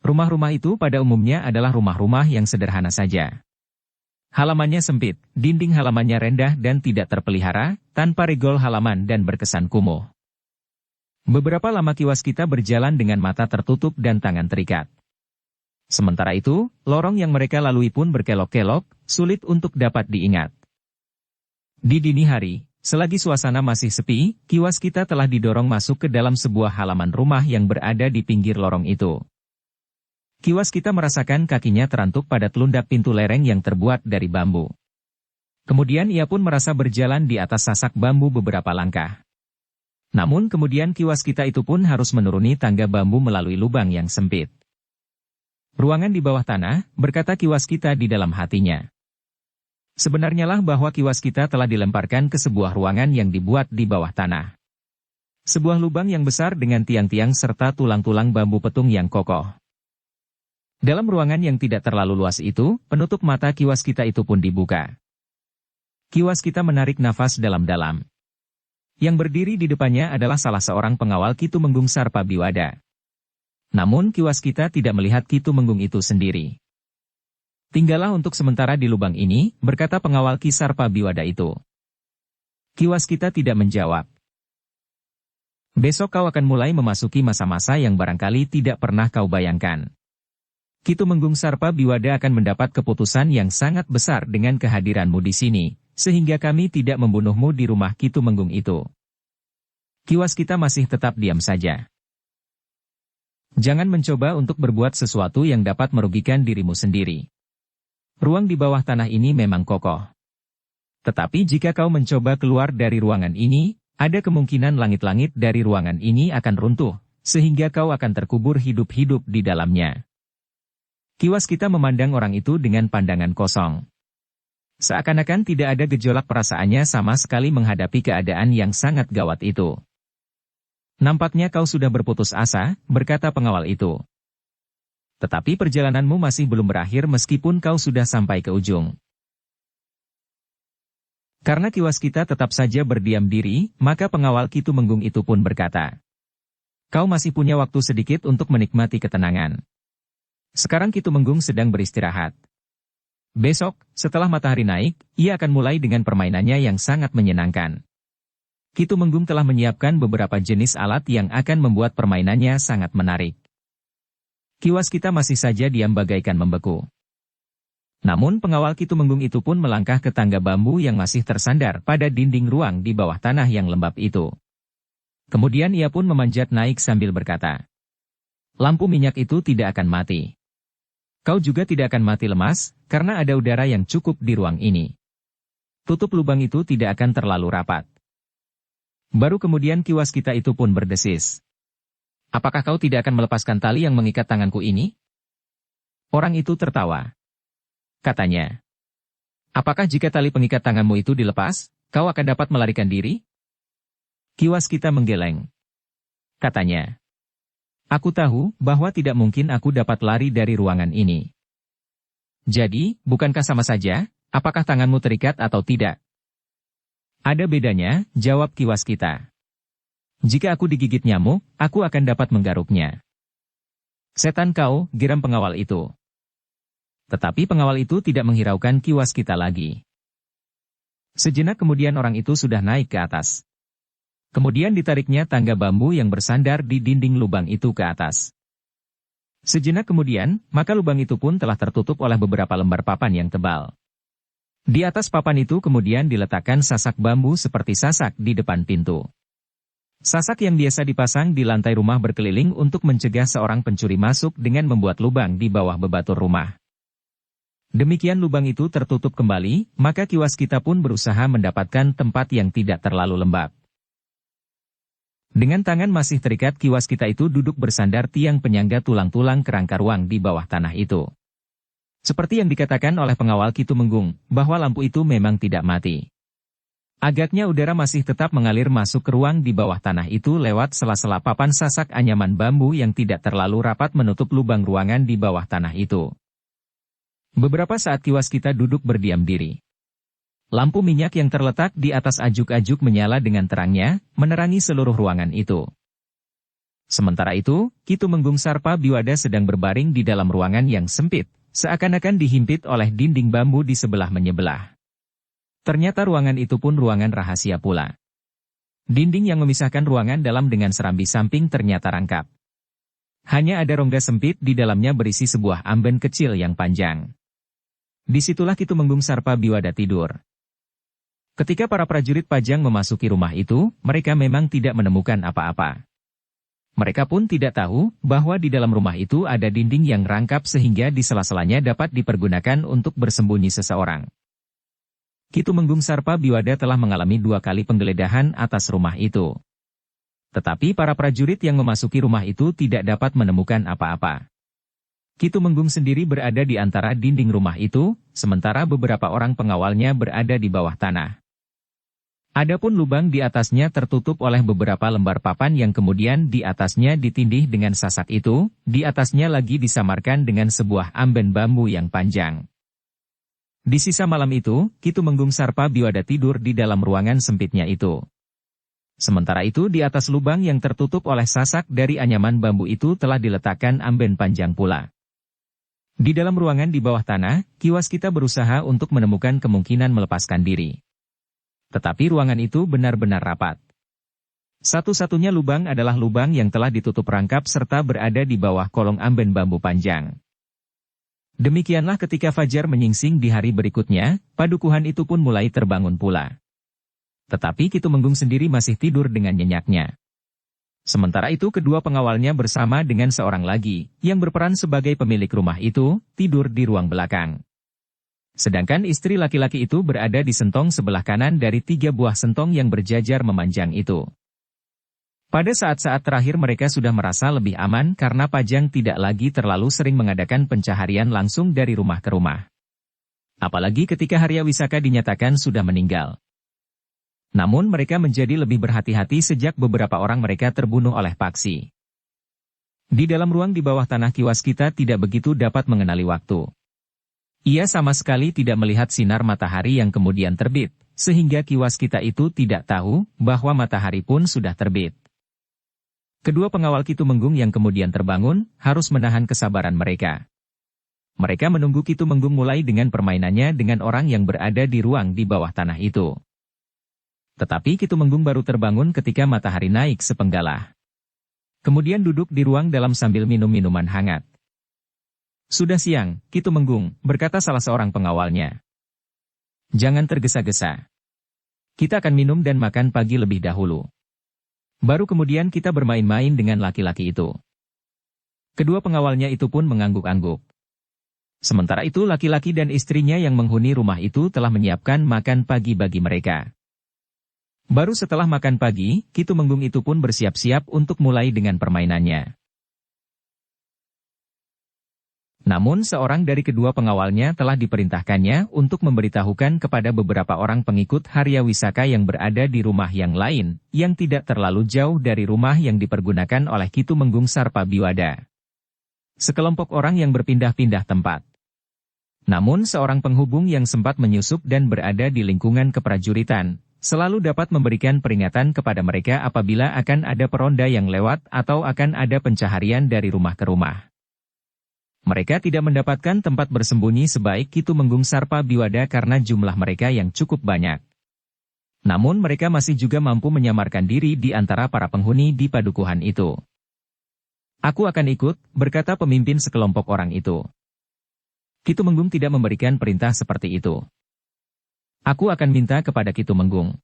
Rumah-rumah itu pada umumnya adalah rumah-rumah yang sederhana saja. Halamannya sempit, dinding halamannya rendah dan tidak terpelihara, tanpa regol halaman dan berkesan kumuh. Beberapa lama Ki Waskita berjalan dengan mata tertutup dan tangan terikat. Sementara itu, lorong yang mereka lalui pun berkelok-kelok, sulit untuk dapat diingat. Di dini hari, selagi suasana masih sepi, Ki Waskita telah didorong masuk ke dalam sebuah halaman rumah yang berada di pinggir lorong itu. Ki Waskita merasakan kakinya terantuk pada telundak pintu lereng yang terbuat dari bambu. Kemudian ia pun merasa berjalan di atas sasak bambu beberapa langkah. Namun kemudian Ki Waskita itu pun harus menuruni tangga bambu melalui lubang yang sempit. "Ruangan di bawah tanah," berkata Ki Waskita di dalam hatinya. Sebenarnya lah bahwa Ki Waskita telah dilemparkan ke sebuah ruangan yang dibuat di bawah tanah. Sebuah lubang yang besar dengan tiang-tiang serta tulang-tulang bambu petung yang kokoh. Dalam ruangan yang tidak terlalu luas itu, penutup mata Ki Waskita itu pun dibuka. Ki Waskita menarik nafas dalam-dalam. Yang berdiri di depannya adalah salah seorang pengawal Ki Tumenggung Sarpabiwada. Namun Ki Waskita tidak melihat Ki Tumenggung itu sendiri. "Tinggallah untuk sementara di lubang ini," berkata pengawal Ki Sarpabiwada itu. Ki Waskita tidak menjawab. "Besok kau akan mulai memasuki masa-masa yang barangkali tidak pernah kau bayangkan. Ki Tumenggung Sarpabiwada akan mendapat keputusan yang sangat besar dengan kehadiranmu di sini, sehingga kami tidak membunuhmu di rumah Ki Tumenggung itu." Ki Waskita masih tetap diam saja. "Jangan mencoba untuk berbuat sesuatu yang dapat merugikan dirimu sendiri. Ruang di bawah tanah ini memang kokoh. Tetapi jika kau mencoba keluar dari ruangan ini, ada kemungkinan langit-langit dari ruangan ini akan runtuh, sehingga kau akan terkubur hidup-hidup di dalamnya." Ki Waskita memandang orang itu dengan pandangan kosong. Seakan-akan tidak ada gejolak perasaannya sama sekali menghadapi keadaan yang sangat gawat itu. "Nampaknya kau sudah berputus asa," berkata pengawal itu. "Tetapi perjalananmu masih belum berakhir meskipun kau sudah sampai ke ujung." Karena kiwas kita tetap saja berdiam diri, maka pengawal Ki Tumenggung itu pun berkata, "Kau masih punya waktu sedikit untuk menikmati ketenangan. Sekarang Ki Tumenggung sedang beristirahat. Besok, setelah matahari naik, ia akan mulai dengan permainannya yang sangat menyenangkan." Ki Tumenggung telah menyiapkan beberapa jenis alat yang akan membuat permainannya sangat menarik. Kiwas kita masih saja diam bagaikan membeku. Namun pengawal Ki Tumenggung itu pun melangkah ke tangga bambu yang masih tersandar pada dinding ruang di bawah tanah yang lembab itu. Kemudian ia pun memanjat naik sambil berkata, "Lampu minyak itu tidak akan mati. Kau juga tidak akan mati lemas, karena ada udara yang cukup di ruang ini. Tutup lubang itu tidak akan terlalu rapat." Baru kemudian kiwas kita itu pun berdesis, "Apakah kau tidak akan melepaskan tali yang mengikat tanganku ini?" Orang itu tertawa. Katanya, "Apakah jika tali pengikat tanganmu itu dilepas, kau akan dapat melarikan diri?" Kiwas kita menggeleng. Katanya, "Aku tahu bahwa tidak mungkin aku dapat lari dari ruangan ini. Jadi, bukankah sama saja, apakah tanganmu terikat atau tidak?" "Ada bedanya," jawab kiwas kita. "Jika aku digigit nyamuk, aku akan dapat menggaruknya." "Setan kau," geram pengawal itu. Tetapi pengawal itu tidak menghiraukan kiwas kita lagi. Sejenak kemudian orang itu sudah naik ke atas. Kemudian ditariknya tangga bambu yang bersandar di dinding lubang itu ke atas. Sejenak kemudian, maka lubang itu pun telah tertutup oleh beberapa lembar papan yang tebal. Di atas papan itu kemudian diletakkan sasak bambu seperti sasak di depan pintu. Sasak yang biasa dipasang di lantai rumah berkeliling untuk mencegah seorang pencuri masuk dengan membuat lubang di bawah bebatur rumah. Demikian lubang itu tertutup kembali, maka kiwas kita pun berusaha mendapatkan tempat yang tidak terlalu lembab. Dengan tangan masih terikat, kiwas kita itu duduk bersandar tiang penyangga tulang-tulang kerangka ruang di bawah tanah itu. Seperti yang dikatakan oleh pengawal Ki Tumenggung, bahwa lampu itu memang tidak mati. Agaknya udara masih tetap mengalir masuk ke ruang di bawah tanah itu lewat sela-sela papan sasak anyaman bambu yang tidak terlalu rapat menutup lubang ruangan di bawah tanah itu. Beberapa saat kiwas kita duduk berdiam diri. Lampu minyak yang terletak di atas ajuk-ajuk menyala dengan terangnya, menerangi seluruh ruangan itu. Sementara itu, Ki Tumenggung Sarpa Biwada sedang berbaring di dalam ruangan yang sempit, seakan-akan dihimpit oleh dinding bambu di sebelah menyebelah. Ternyata ruangan itu pun ruangan rahasia pula. Dinding yang memisahkan ruangan dalam dengan serambi samping ternyata rangkap. Hanya ada rongga sempit di dalamnya berisi sebuah amben kecil yang panjang. Disitulah Ki Tumenggung Sarpa Biwada tidur. Ketika para prajurit Pajang memasuki rumah itu, mereka memang tidak menemukan apa-apa. Mereka pun tidak tahu bahwa di dalam rumah itu ada dinding yang rangkap sehingga di sela-selanya dapat dipergunakan untuk bersembunyi seseorang. Ki Tumenggung Sarpa Biwada telah mengalami 2 kali penggeledahan atas rumah itu. Tetapi para prajurit yang memasuki rumah itu tidak dapat menemukan apa-apa. Ki Tumenggung sendiri berada di antara dinding rumah itu, sementara beberapa orang pengawalnya berada di bawah tanah. Adapun lubang di atasnya tertutup oleh beberapa lembar papan yang kemudian di atasnya ditindih dengan sasak itu, di atasnya lagi disamarkan dengan sebuah amben bambu yang panjang. Di sisa malam itu, Ki Tumenggung Sarpa Biwada tidur di dalam ruangan sempitnya itu. Sementara itu di atas lubang yang tertutup oleh sasak dari anyaman bambu itu telah diletakkan amben panjang pula. Di dalam ruangan di bawah tanah, kiwas kita berusaha untuk menemukan kemungkinan melepaskan diri. Tetapi ruangan itu benar-benar rapat. Satu-satunya lubang adalah lubang yang telah ditutup rangkap serta berada di bawah kolong amben bambu panjang. Demikianlah ketika fajar menyingsing di hari berikutnya, padukuhan itu pun mulai terbangun pula. Tetapi Ki Tumenggung sendiri masih tidur dengan nyenyaknya. Sementara itu kedua pengawalnya bersama dengan seorang lagi, yang berperan sebagai pemilik rumah itu, tidur di ruang belakang. Sedangkan istri laki-laki itu berada di sentong sebelah kanan dari 3 buah sentong yang berjajar memanjang itu. Pada saat-saat terakhir mereka sudah merasa lebih aman karena Pajang tidak lagi terlalu sering mengadakan pencaharian langsung dari rumah ke rumah. Apalagi ketika Harya Wisaka dinyatakan sudah meninggal. Namun mereka menjadi lebih berhati-hati sejak beberapa orang mereka terbunuh oleh Paksi. Di dalam ruang di bawah tanah kiwas kita tidak begitu dapat mengenali waktu. Ia sama sekali tidak melihat sinar matahari yang kemudian terbit, sehingga kiwas kita itu tidak tahu bahwa matahari pun sudah terbit. Kedua pengawal Kitumenggung yang kemudian terbangun, harus menahan kesabaran mereka. Mereka menunggu Kitumenggung mulai dengan permainannya dengan orang yang berada di ruang di bawah tanah itu. Tetapi Kitumenggung baru terbangun ketika matahari naik sepenggalah. Kemudian duduk di ruang dalam sambil minum minuman hangat. "Sudah siang, Kitumenggung," berkata salah seorang pengawalnya. "Jangan tergesa-gesa. Kita akan minum dan makan pagi lebih dahulu. Baru kemudian kita bermain-main dengan laki-laki itu." Kedua pengawalnya itu pun mengangguk-angguk. Sementara itu laki-laki dan istrinya yang menghuni rumah itu telah menyiapkan makan pagi bagi mereka. Baru setelah makan pagi, Kitumenggung itu pun bersiap-siap untuk mulai dengan permainannya. Namun seorang dari kedua pengawalnya telah diperintahkannya untuk memberitahukan kepada beberapa orang pengikut Harya Wisaka yang berada di rumah yang lain, yang tidak terlalu jauh dari rumah yang dipergunakan oleh Kitumenggung Sarpabiwada. Sekelompok orang yang berpindah-pindah tempat. Namun seorang penghubung yang sempat menyusup dan berada di lingkungan keprajuritan, selalu dapat memberikan peringatan kepada mereka apabila akan ada peronda yang lewat atau akan ada pencaharian dari rumah ke rumah. Mereka tidak mendapatkan tempat bersembunyi sebaik Kitumenggung Sarpabiwada karena jumlah mereka yang cukup banyak. Namun mereka masih juga mampu menyamarkan diri di antara para penghuni di padukuhan itu. "Aku akan ikut," berkata pemimpin sekelompok orang itu. Kitumenggung tidak memberikan perintah seperti itu. "Aku akan minta kepada Kitumenggung.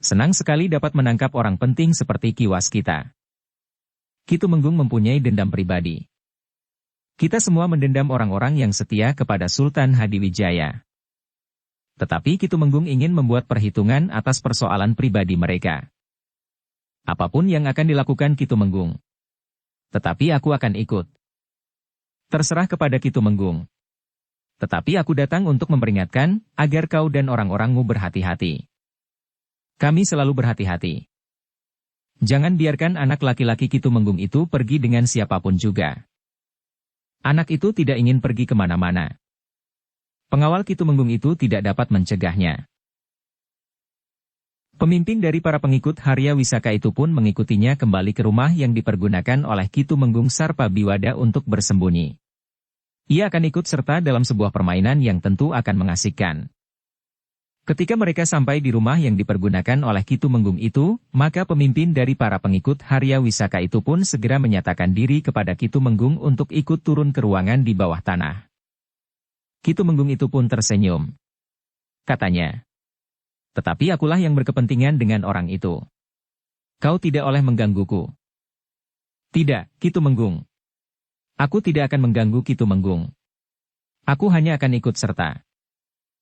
Senang sekali dapat menangkap orang penting seperti kiwas kita." Kitumenggung mempunyai dendam pribadi. Kita semua mendendam orang-orang yang setia kepada Sultan Hadiwijaya. Tetapi Kitumenggung ingin membuat perhitungan atas persoalan pribadi mereka. Apapun yang akan dilakukan Kitumenggung. Tetapi aku akan ikut. Terserah kepada Kitumenggung. Tetapi aku datang untuk memperingatkan, agar kau dan orang-orangmu berhati-hati. Kami selalu berhati-hati. Jangan biarkan anak laki-laki Kitumenggung itu pergi dengan siapapun juga. Anak itu tidak ingin pergi kemana-mana. Pengawal Kitumenggung itu tidak dapat mencegahnya. Pemimpin dari para pengikut Harya Wisaka itu pun mengikutinya kembali ke rumah yang dipergunakan oleh Kitumenggung Sarpabiwada untuk bersembunyi. Ia akan ikut serta dalam sebuah permainan yang tentu akan mengasihkan. Ketika mereka sampai di rumah yang dipergunakan oleh Kitumenggung itu, maka pemimpin dari para pengikut Harya Wisaka itu pun segera menyatakan diri kepada Kitumenggung untuk ikut turun ke ruangan di bawah tanah. Kitumenggung itu pun tersenyum. Katanya, "Tetapi akulah yang berkepentingan dengan orang itu. Kau tidak oleh menggangguku." "Tidak, Kitumenggung. Aku tidak akan mengganggu Kitumenggung. Aku hanya akan ikut serta.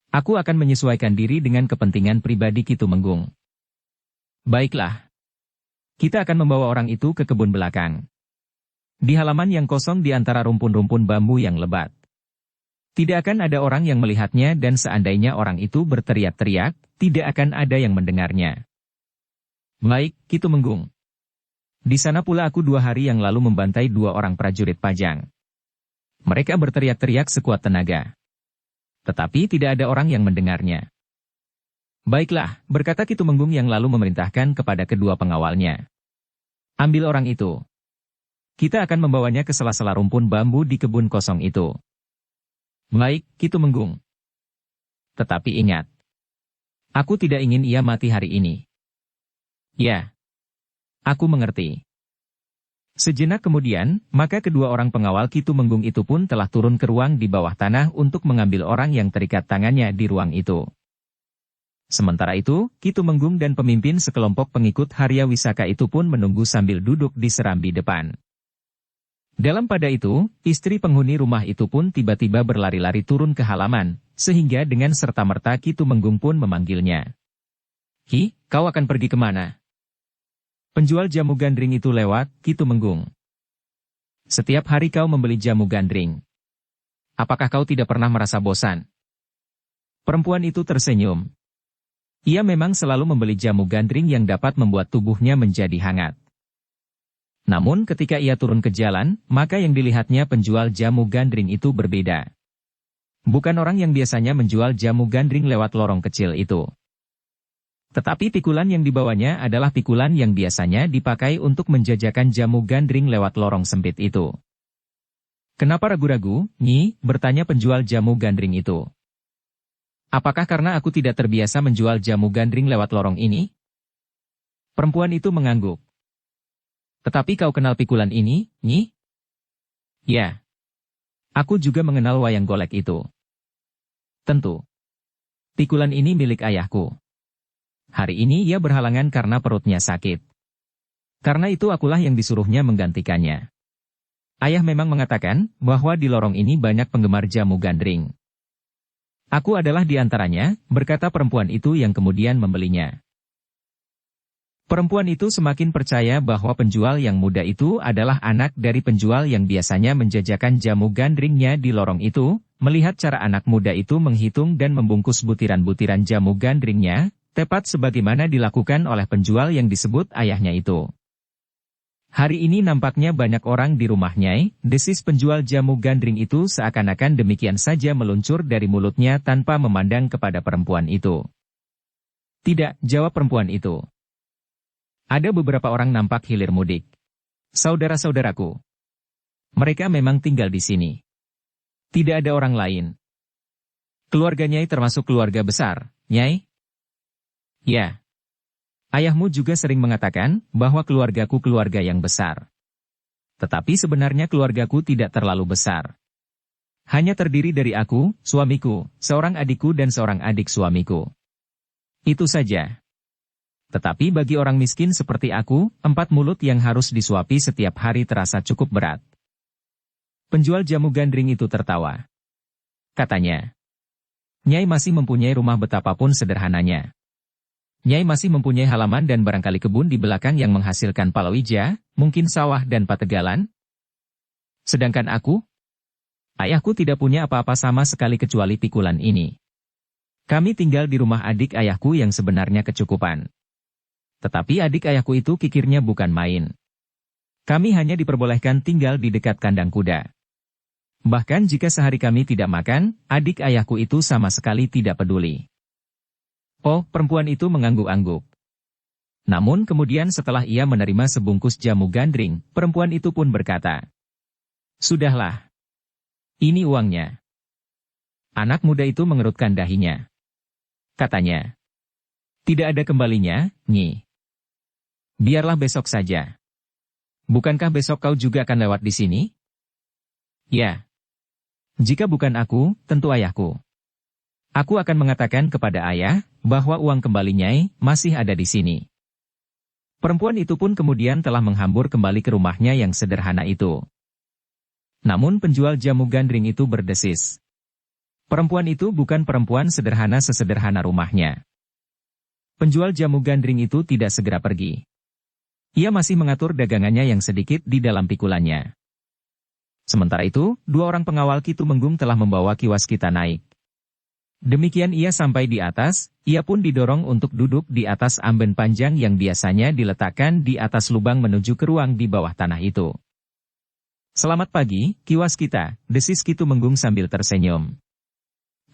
Aku akan menyesuaikan diri dengan kepentingan pribadi Kitumenggung." "Baiklah. Kita akan membawa orang itu ke kebun belakang. Di halaman yang kosong di antara rumpun-rumpun bambu yang lebat. Tidak akan ada orang yang melihatnya dan seandainya orang itu berteriak-teriak, tidak akan ada yang mendengarnya." "Baik, Kitumenggung. Di sana pula aku 2 hari yang lalu membantai 2 orang prajurit Pajang. Mereka berteriak-teriak sekuat tenaga. Tetapi tidak ada orang yang mendengarnya." "Baiklah," berkata Kitumenggung yang lalu memerintahkan kepada kedua pengawalnya. "Ambil orang itu. Kita akan membawanya ke sela-sela rumpun bambu di kebun kosong itu." "Baik, Kitumenggung. Tetapi ingat, aku tidak ingin ia mati hari ini." "Ya. Aku mengerti." Sejenak kemudian, maka kedua orang pengawal Kitumenggung itu pun telah turun ke ruang di bawah tanah untuk mengambil orang yang terikat tangannya di ruang itu. Sementara itu, Kitumenggung dan pemimpin sekelompok pengikut Harya Wisaka itu pun menunggu sambil duduk di serambi depan. Dalam pada itu, istri penghuni rumah itu pun tiba-tiba berlari-lari turun ke halaman, sehingga dengan serta-merta Kitumenggung pun memanggilnya. "Hi, kau akan pergi kemana?" "Penjual jamu gandring itu lewat, Kitumenggung. Setiap hari kau membeli jamu gandring. Apakah kau tidak pernah merasa bosan?" Perempuan itu tersenyum. Ia memang selalu membeli jamu gandring yang dapat membuat tubuhnya menjadi hangat. Namun ketika ia turun ke jalan, maka yang dilihatnya penjual jamu gandring itu berbeda. Bukan orang yang biasanya menjual jamu gandring lewat lorong kecil itu. Tetapi pikulan yang dibawanya adalah pikulan yang biasanya dipakai untuk menjajakan jamu gandring lewat lorong sempit itu. Kenapa ragu-ragu, Nyi? Bertanya penjual jamu gandring itu. Apakah karena aku tidak terbiasa menjual jamu gandring lewat lorong ini? Perempuan itu mengangguk. Tetapi kau kenal pikulan ini, Nyi? Ya. Aku juga mengenal wayang golek itu. Tentu. Pikulan ini milik ayahku. Hari ini ia berhalangan karena perutnya sakit. Karena itu akulah yang disuruhnya menggantikannya. Ayah memang mengatakan bahwa di lorong ini banyak penggemar jamu gandring. Aku adalah di antaranya, berkata perempuan itu yang kemudian membelinya. Perempuan itu semakin percaya bahwa penjual yang muda itu adalah anak dari penjual yang biasanya menjajakan jamu gandringnya di lorong itu. Melihat cara anak muda itu menghitung dan membungkus butiran-butiran jamu gandringnya, tepat sebagaimana dilakukan oleh penjual yang disebut ayahnya itu. Hari ini nampaknya banyak orang di rumahnya, desis penjual jamu gandring itu seakan-akan demikian saja meluncur dari mulutnya tanpa memandang kepada perempuan itu. Tidak, jawab perempuan itu. Ada beberapa orang nampak hilir mudik. Saudara-saudaraku. Mereka memang tinggal di sini. Tidak ada orang lain. Keluarga Nyai termasuk keluarga besar, Nyai? Ya. Ayahmu juga sering mengatakan bahwa keluargaku keluarga yang besar. Tetapi sebenarnya keluargaku tidak terlalu besar. Hanya terdiri dari aku, suamiku, seorang adikku dan seorang adik suamiku. Itu saja. Tetapi bagi orang miskin seperti aku, 4 mulut yang harus disuapi setiap hari terasa cukup berat. Penjual jamu gandring itu tertawa. Katanya, Nyai masih mempunyai rumah betapapun sederhananya. Nyai masih mempunyai halaman dan barangkali kebun di belakang yang menghasilkan palawija, mungkin sawah dan pategalan. Sedangkan aku? Ayahku tidak punya apa-apa sama sekali kecuali pikulan ini. Kami tinggal di rumah adik ayahku yang sebenarnya kecukupan. Tetapi adik ayahku itu kikirnya bukan main. Kami hanya diperbolehkan tinggal di dekat kandang kuda. Bahkan jika sehari kami tidak makan, adik ayahku itu sama sekali tidak peduli. Oh, perempuan itu mengangguk-angguk. Namun kemudian setelah ia menerima sebungkus jamu gandring, perempuan itu pun berkata, Sudahlah. Ini uangnya. Anak muda itu mengerutkan dahinya. Katanya, Tidak ada kembalinya, Nyi. Biarlah besok saja. Bukankah besok kau juga akan lewat di sini? Ya. Jika bukan aku, tentu ayahku. Aku akan mengatakan kepada ayah, bahwa uang kembalinya masih ada di sini. Perempuan itu pun kemudian telah menghambur kembali ke rumahnya yang sederhana itu. Namun penjual jamu gandring itu berdesis. Perempuan itu bukan perempuan sederhana sesederhana rumahnya. Penjual jamu gandring itu tidak segera pergi. Ia masih mengatur dagangannya yang sedikit di dalam pikulannya. Sementara itu, 2 orang pengawal Ki Tumenggung telah membawa kiwas kita naik. Demikian ia sampai di atas, ia pun didorong untuk duduk di atas amben panjang yang biasanya diletakkan di atas lubang menuju ke ruang di bawah tanah itu. Selamat pagi, kiwas kita, desis Ki Tumenggung sambil tersenyum.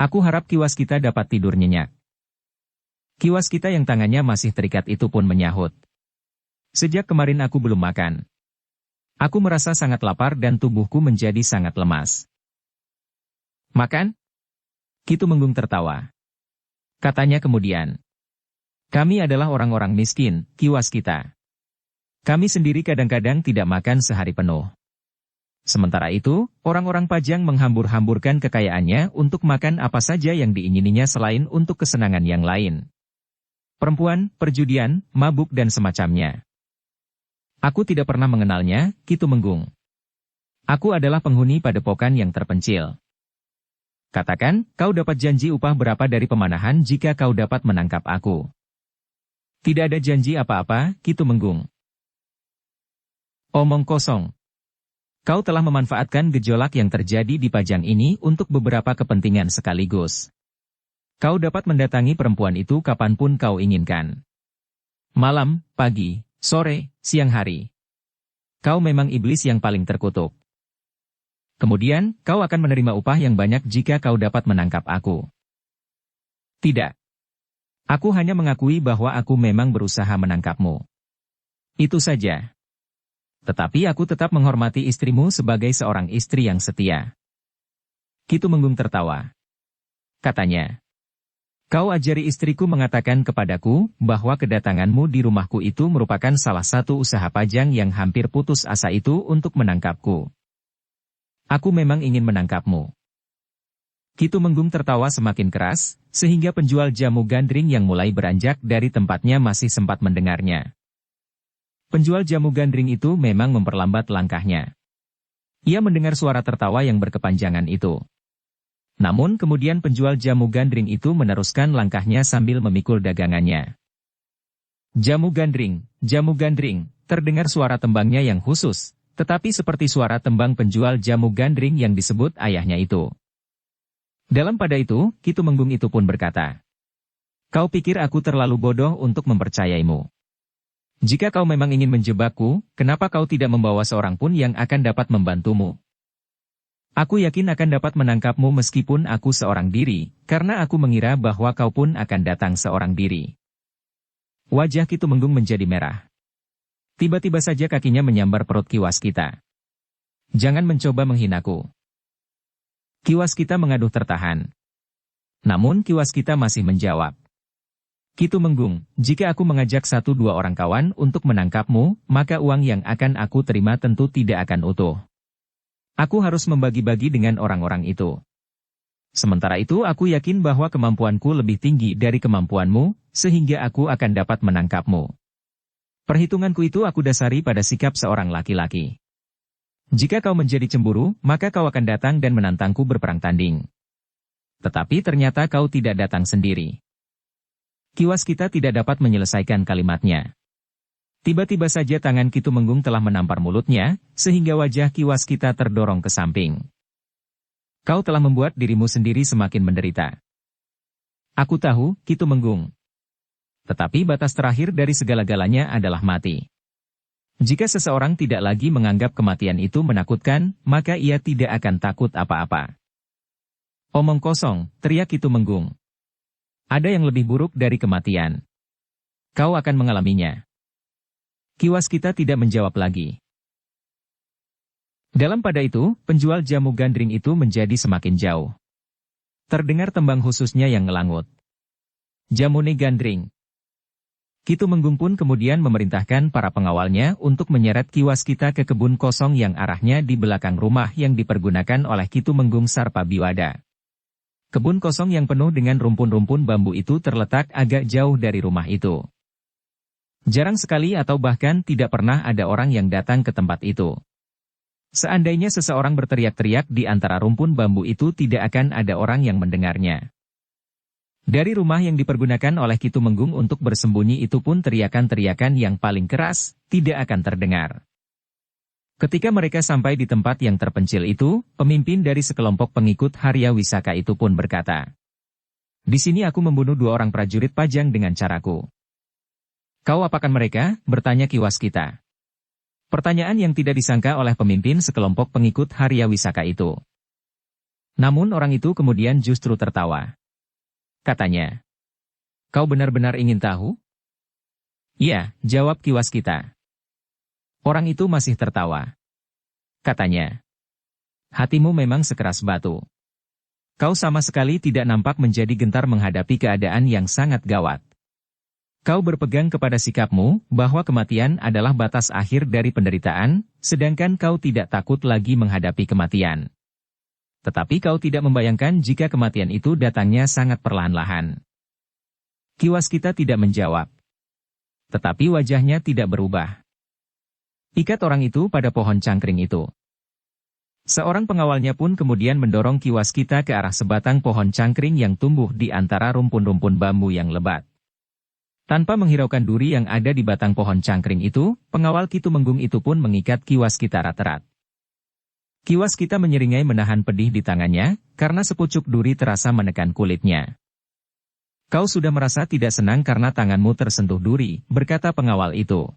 Aku harap kiwas kita dapat tidur nyenyak. Kiwas kita yang tangannya masih terikat itu pun menyahut. Sejak kemarin aku belum makan. Aku merasa sangat lapar dan tubuhku menjadi sangat lemas. Makan? Ki Tumenggung tertawa. Katanya kemudian. Kami adalah orang-orang miskin, kiwas kita. Kami sendiri kadang-kadang tidak makan sehari penuh. Sementara itu, orang-orang Pajang menghambur-hamburkan kekayaannya untuk makan apa saja yang diingininya selain untuk kesenangan yang lain. Perempuan, perjudian, mabuk dan semacamnya. Aku tidak pernah mengenalnya, Ki Tumenggung. Aku adalah penghuni padepokan yang terpencil. Katakan, kau dapat janji upah berapa dari pemanahan jika kau dapat menangkap aku? Tidak ada janji apa-apa, Ki Tumenggung. Omong kosong. Kau telah memanfaatkan gejolak yang terjadi di Pajang ini untuk beberapa kepentingan sekaligus. Kau dapat mendatangi perempuan itu kapanpun kau inginkan. Malam, pagi, sore, siang hari. Kau memang iblis yang paling terkutuk. Kemudian, kau akan menerima upah yang banyak jika kau dapat menangkap aku. Tidak. Aku hanya mengakui bahwa aku memang berusaha menangkapmu. Itu saja. Tetapi aku tetap menghormati istrimu sebagai seorang istri yang setia. Ki Tumenggung tertawa. Katanya, kau ajari istriku mengatakan kepadaku bahwa kedatanganmu di rumahku itu merupakan salah satu usaha Pajang yang hampir putus asa itu untuk menangkapku. Aku memang ingin menangkapmu. Ki Tumenggung tertawa semakin keras, sehingga penjual jamu gandring yang mulai beranjak dari tempatnya masih sempat mendengarnya. Penjual jamu gandring itu memang memperlambat langkahnya. Ia mendengar suara tertawa yang berkepanjangan itu. Namun kemudian penjual jamu gandring itu meneruskan langkahnya sambil memikul dagangannya. Jamu gandring, terdengar suara tembangnya yang khusus, tetapi seperti suara tembang penjual jamu gandring yang disebut ayahnya itu. Dalam pada itu, Ki Tumenggung itu pun berkata, kau pikir aku terlalu bodoh untuk mempercayaimu. Jika kau memang ingin menjebakku, kenapa kau tidak membawa seorang pun yang akan dapat membantumu? Aku yakin akan dapat menangkapmu meskipun aku seorang diri, karena aku mengira bahwa kau pun akan datang seorang diri. Wajah Ki Tumenggung menjadi merah. Tiba-tiba saja kakinya menyambar perut Ki Waskita. Jangan mencoba menghinaku. Ki Waskita mengaduh tertahan. Namun Ki Waskita masih menjawab. Ki Tumenggung, jika aku mengajak 1-2 orang kawan untuk menangkapmu, maka uang yang akan aku terima tentu tidak akan utuh. Aku harus membagi-bagi dengan orang-orang itu. Sementara itu aku yakin bahwa kemampuanku lebih tinggi dari kemampuanmu, sehingga aku akan dapat menangkapmu. Perhitunganku itu aku dasari pada sikap seorang laki-laki. Jika kau menjadi cemburu, maka kau akan datang dan menantangku berperang tanding. Tetapi ternyata kau tidak datang sendiri. Ki Waskita tidak dapat menyelesaikan kalimatnya. Tiba-tiba saja tangan Ki Tumenggung telah menampar mulutnya, sehingga wajah Ki Waskita terdorong ke samping. Kau telah membuat dirimu sendiri semakin menderita. Aku tahu, Ki Tumenggung. Tetapi batas terakhir dari segala-galanya adalah mati. Jika seseorang tidak lagi menganggap kematian itu menakutkan, maka ia tidak akan takut apa-apa. Omong kosong, teriak Ki Tumenggung. Ada yang lebih buruk dari kematian. Kau akan mengalaminya. Ki Waskita tidak menjawab lagi. Dalam pada itu, penjual jamu gandring itu menjadi semakin jauh. Terdengar tembang khususnya yang ngelangut. Jamune gandring. Ki Tumenggung pun kemudian memerintahkan para pengawalnya untuk menyeret Ki Waskita ke kebun kosong yang arahnya di belakang rumah yang dipergunakan oleh Ki Tumenggung Sarpabiwada. Kebun kosong yang penuh dengan rumpun-rumpun bambu itu terletak agak jauh dari rumah itu. Jarang sekali atau bahkan tidak pernah ada orang yang datang ke tempat itu. Seandainya seseorang berteriak-teriak di antara rumpun bambu itu tidak akan ada orang yang mendengarnya. Dari rumah yang dipergunakan oleh Ki Tumenggung untuk bersembunyi itu pun teriakan-teriakan yang paling keras, tidak akan terdengar. Ketika mereka sampai di tempat yang terpencil itu, pemimpin dari sekelompok pengikut Harya Wisaka itu pun berkata, "Di sini aku membunuh 2 orang prajurit Pajang dengan caraku." "Kau apakan mereka?" bertanya Ki Waskita. Pertanyaan yang tidak disangka oleh pemimpin sekelompok pengikut Harya Wisaka itu. Namun orang itu kemudian justru tertawa. Katanya, "Kau benar-benar ingin tahu?" "Iya," jawab Ki Waskita. Orang itu masih tertawa. Katanya, "Hatimu memang sekeras batu. Kau sama sekali tidak nampak menjadi gentar menghadapi keadaan yang sangat gawat. Kau berpegang kepada sikapmu, bahwa kematian adalah batas akhir dari penderitaan, sedangkan kau tidak takut lagi menghadapi kematian. Tetapi kau tidak membayangkan jika kematian itu datangnya sangat perlahan-lahan." Ki Waskita tidak menjawab. Tetapi wajahnya tidak berubah. Ikat orang itu pada pohon cangkring itu. Seorang pengawalnya pun kemudian mendorong Ki Waskita ke arah sebatang pohon cangkring yang tumbuh di antara rumpun-rumpun bambu yang lebat. Tanpa menghiraukan duri yang ada di batang pohon cangkring itu, pengawal Ki Tumenggung itu pun mengikat Ki Waskita erat-erat. Ki Waskita menyeringai menahan pedih di tangannya, karena sepucuk duri terasa menekan kulitnya. "Kau sudah merasa tidak senang karena tanganmu tersentuh duri," berkata pengawal itu.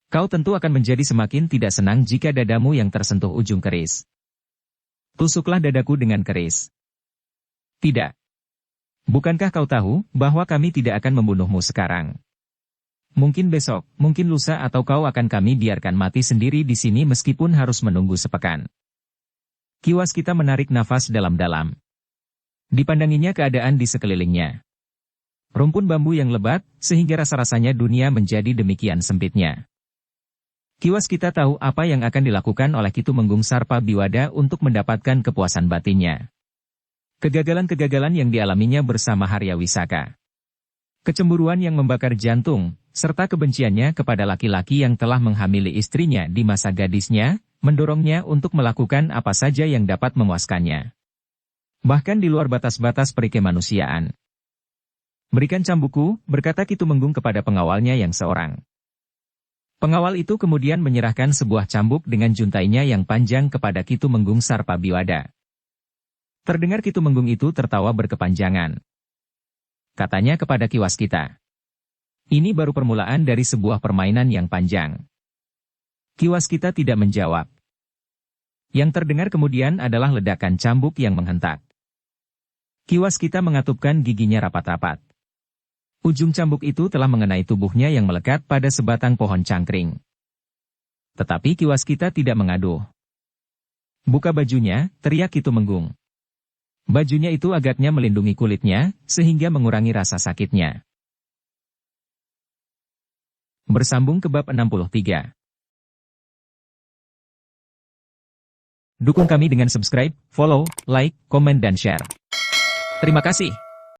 "Kau tentu akan menjadi semakin tidak senang jika dadamu yang tersentuh ujung keris. Tusuklah dadaku dengan keris." "Tidak. Bukankah kau tahu bahwa kami tidak akan membunuhmu sekarang? Mungkin besok, mungkin lusa atau kau akan kami biarkan mati sendiri di sini meskipun harus menunggu sepekan. Kiwas kita menarik nafas dalam-dalam. Dipandanginya keadaan di sekelilingnya. Rumpun bambu yang lebat, sehingga rasa-rasanya dunia menjadi demikian sempitnya. Kiwas kita tahu apa yang akan dilakukan oleh Kitumenggung Sarpa Biwada untuk mendapatkan kepuasan batinnya. Kegagalan-kegagalan yang dialaminya bersama Harya Wisaka. Kecemburuan yang membakar jantung, serta kebenciannya kepada laki-laki yang telah menghamili istrinya di masa gadisnya, mendorongnya untuk melakukan apa saja yang dapat memuaskannya. Bahkan di luar batas-batas perikemanusiaan. Berikan cambuku, berkata Kitumenggung kepada pengawalnya yang seorang. Pengawal itu kemudian menyerahkan sebuah cambuk dengan juntainya yang panjang kepada Kitumenggung Sarpa Biwada. Terdengar Kitumenggung itu tertawa berkepanjangan. Katanya kepada Kiwas kita. Ini baru permulaan dari sebuah permainan yang panjang. Kiwas kita tidak menjawab. Yang terdengar kemudian adalah ledakan cambuk yang menghentak. Kiwas kita mengatupkan giginya rapat-rapat. Ujung cambuk itu telah mengenai tubuhnya yang melekat pada sebatang pohon cangkring. Tetapi Kiwas kita tidak mengaduh. Buka bajunya, teriak Kitumenggung. Bajunya itu agaknya melindungi kulitnya, sehingga mengurangi rasa sakitnya. Bersambung ke bab 63. Dukung kami dengan subscribe, follow, like, komen dan share. Terima kasih.